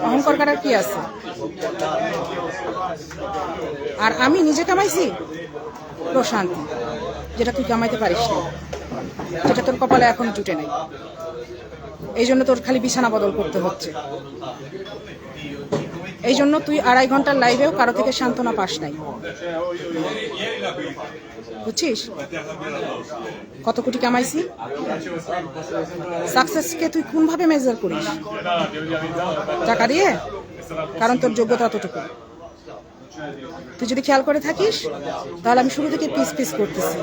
S3: অহংকার করার কি আছে? আর আমি নিজে কামাইছি প্রশান্তি, যেটা তুই কামাইতে পারিস না, যেটা তোর কপালে এখনো জুটে নেই। এই জন্য তোর খালি বিছানা বদল করতে হচ্ছে। এই জন্য তুই 2.5 ঘন্টার লাইভেও কারো থেকে সান্ত্বনা পাস নাই, বুঝছিস? কত কোটি কামাইছি। সাকসেসকে তুই কোনভাবে মেজার করিস? টাকা দিয়ে? কারণ তোর যোগ্যতা অতটুকু। তুই যদি খেয়াল করে থাকিস তাহলে আমি শুরু থেকে পিস পিস করতেছি।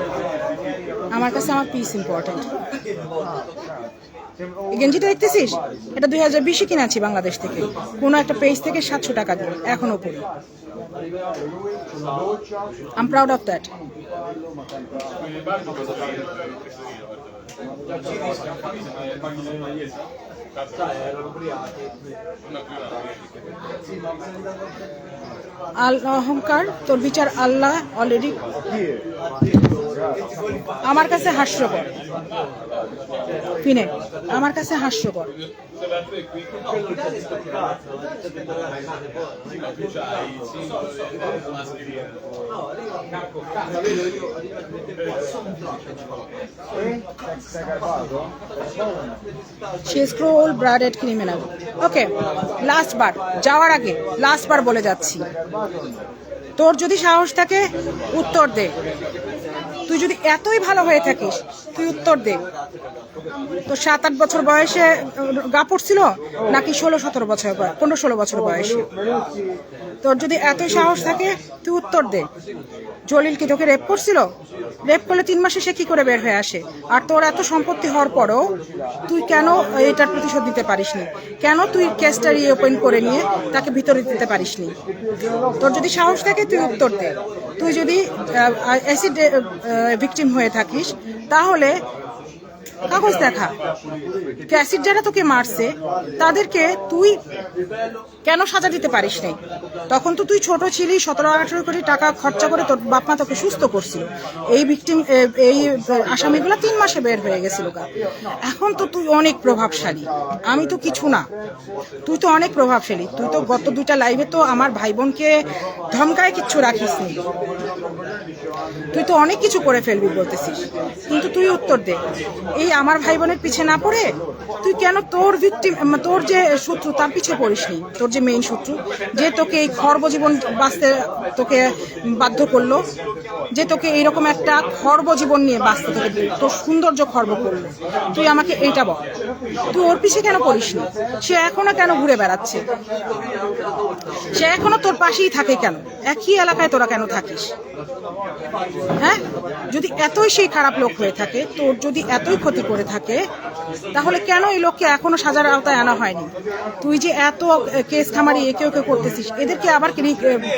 S3: আমার কাছে আমার পিস ইম্পর্টেন্ট। এই গেঞ্জিটা দেখতেছিস, এটা 2020-এ কিনেছি বাংলাদেশ থেকে, কোনো একটা পেজ থেকে 700 টাকা দিয়ে, এখনো পড়ি। I am proud of that. অহংকার, তোর বিচার আল্লাহ অলরেডি আমার কাছে হাস্যকর। ফিনে আমার কাছে হাস্যকর। She is cruel, blooded criminal. Okay, last বার যাওয়ার আগে লাস্ট বার বলে যাচ্ছি, তোর যদি সাহস থাকে উত্তর দে। তুই যদি এতই ভালো হয়ে থাকিস তুই উত্তর দে। তোর 7-8 বছর বয়সে গা পড়ছিল নাকি 16-17 বছর, 15-16 বছর বয়সে? তোর যদি এতই সাহস থাকে তুই উত্তর দে। জলিল কি তোকে রেপ করছিল? রেপ করলে 3 মাসে সে কি করে বের হয়ে আসে? আর তোর এত সম্পত্তি হওয়ার পরও তুই কেন এটার প্রতিশোধ দিতে পারিসনি? কেন তুই কেসটা রিওপেন করে নিয়ে তাকে ভিতরে দিতে পারিসনি? তোর যদি সাহস থাকে তুই উত্তর দে। তুই যদি অ্যাসিড ভিকটিম হয়ে থাকিস তাহলে কাগজ দেখা। অ্যাসিড যারা তোকে মারছে তাদেরকে তুই কেন সাজা দিতে পারিস নাই? তখন তো তুই ছোট ছিলি, 17-18 কোটি টাকা খরচা করে তোর বাপ মা তোকে সুস্থ করছিল। এই ভিকটিম, এই আসামিগুলো 3 মাসে বের হয়ে গেছিল। এখন তো তুই অনেক প্রভাবশালী, আমি তো কিছু না। তুই তো অনেক প্রভাবশালী। তুই তো গত 2টা লাইভে তো আমার ভাই বোনকে ধমকায় কিচ্ছু রাখিস নি। তুই তো অনেক কিছু করে ফেলবি বলতেছিস, কিন্তু তুই উত্তর দে। এই আমার ভাই বোনের পিছে না পড়ে তুই কেন তোর ভিকটিম, তোর যে শত্রু তার পিছে পড়িসনি? তোর যে মেইন শত্রু, যে তোকে এই খর্বজীবন বাঁচতে তোকে বাধ্য করলো, যে তোকে এইরকম একটা খর্বজীবন নিয়ে বাঁচতে তোকে তোর সৌন্দর্য খর্ব করলো, তুই আমাকে এইটা বল। তুই ওর পিছে কেন পড়িসনি? সে এখনো কেন ঘুরে বেড়াচ্ছে? সে এখনো তোর পাশেই থাকে কেন? একই এলাকায় তোরা কেন থাকিস? হ্যাঁ, যদি এতই সেই খারাপ লোক হয়ে থাকে, তোর যদি এতই ক্ষতি করে থাকে, তাহলে কেন এই লোককে এখনো সাজার আওতায় আনা হয়নি? তুই যে এত কেস খামারি একে ওকে করতেছিস, এদেরকে আবার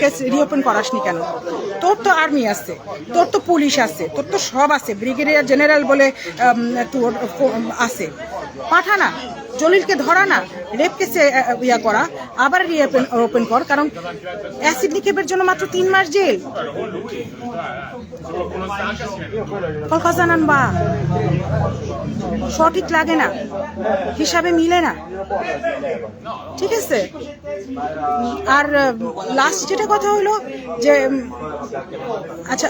S3: কেস রিওপেন করাসনি কেন? তোর তো আর্মি আছে, তোর তো পুলিশ আছে, তোর তো সব আছে, ব্রিগেডিয়ার জেনারেল বলে তোর আছে। পাঠা না, জলিলকে ধরা না, রেপ কেসে ইয়া করা, আবার রিওপেন কর। কারণ অ্যাসিড নিক্ষেপের জন্য মাত্র 3 মাস জেল। কলকা জানান বা সঠিক লাগে না, হিসাবে মিলে না, ঠিক আছে? আর লাস্ট যেটা কথা হলো যে, আচ্ছা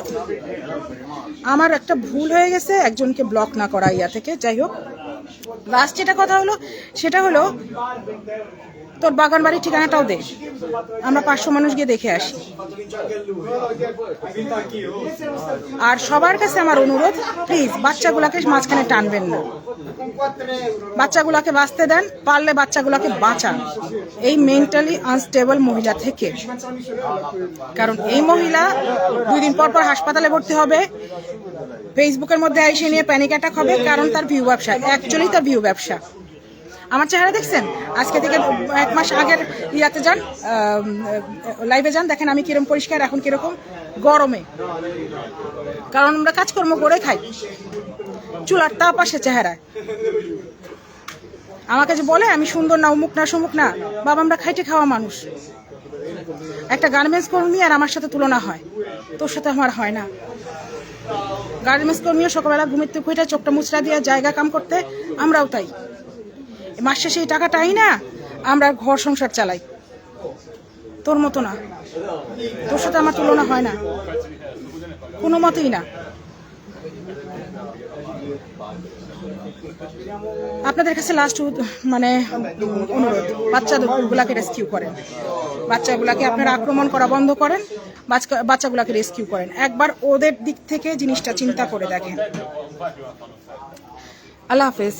S3: আমার একটা ভুল হয়ে গেছে একজনকে ব্লক না করা ইয়া থেকে। যাই হোক, লাস্ট যেটা কথা হলো সেটা হলো তোর বাগান বাড়ির ঠিকানাটাও দে, আমরা 500 মানুষ গিয়ে দেখে আসি। আর সবার কাছে আমার অনুরোধ, প্লিজ বাচ্চাগুলাকে মাঝখানে টানবেন না, বাচ্চাগুলাকে বাঁচতে দেন, পারলে বাচ্চাগুলাকে বাঁচান এই মেন্টালি আনস্টেবল মহিলা থেকে। কারণ এই মহিলা 2 দিন পর পর হাসপাতালে ভর্তি হবে, ফেসবুকের মধ্যে এসে নিয়ে প্যানিক অ্যাটাক হবে, কারণ তার ভিউ ব্যবসা। অ্যাকচুয়ালি তার ভিউ ব্যবসা। আমার চেহারা দেখছেন? আজকে থেকে 1 মাস আগের ইয়াতে যান, লাইভে যান, দেখেন আমি কিরকম পরিষ্কার, এখন কিরকম গরমে। কারণ আমরা কাজকর্ম করে খাই, চুলার তাপ আসে চেহারায়। আমাকে যে বলে আমি সুন্দর না, অমুক না, সমুক না, বাবা আমরা খাইটে খাওয়া মানুষ। একটা গার্মেন্টস কর্মী আর আমার সাথে তুলনা হয়, তোর সাথে আমার হয় না। গার্মেন্টস কর্মীও সকালবেলা ঘুমের থেকে উঠে চোখটা মুচড়া দিয়ে জায়গা কাম করতে, আমরাও তাই। মাস শেষে এই টাকাটাই না আমরা ঘর সংসার চালাই। তোর মতো না, তোর সাথে আমার তুলনা হয় না, কোনো মতেই না। আপনাদের কাছে লাস্ট মানে অনুরোধ, বাচ্চাগুলাকে রেস্কিউ করেন, বাচ্চাগুলাকে আপনারা আক্রমণ করা বন্ধ করেন, বাচ্চাগুলাকে রেস্কিউ করেন। একবার ওদের দিক থেকে জিনিসটা চিন্তা করে দেখেন। আল্লাহ হাফেজ।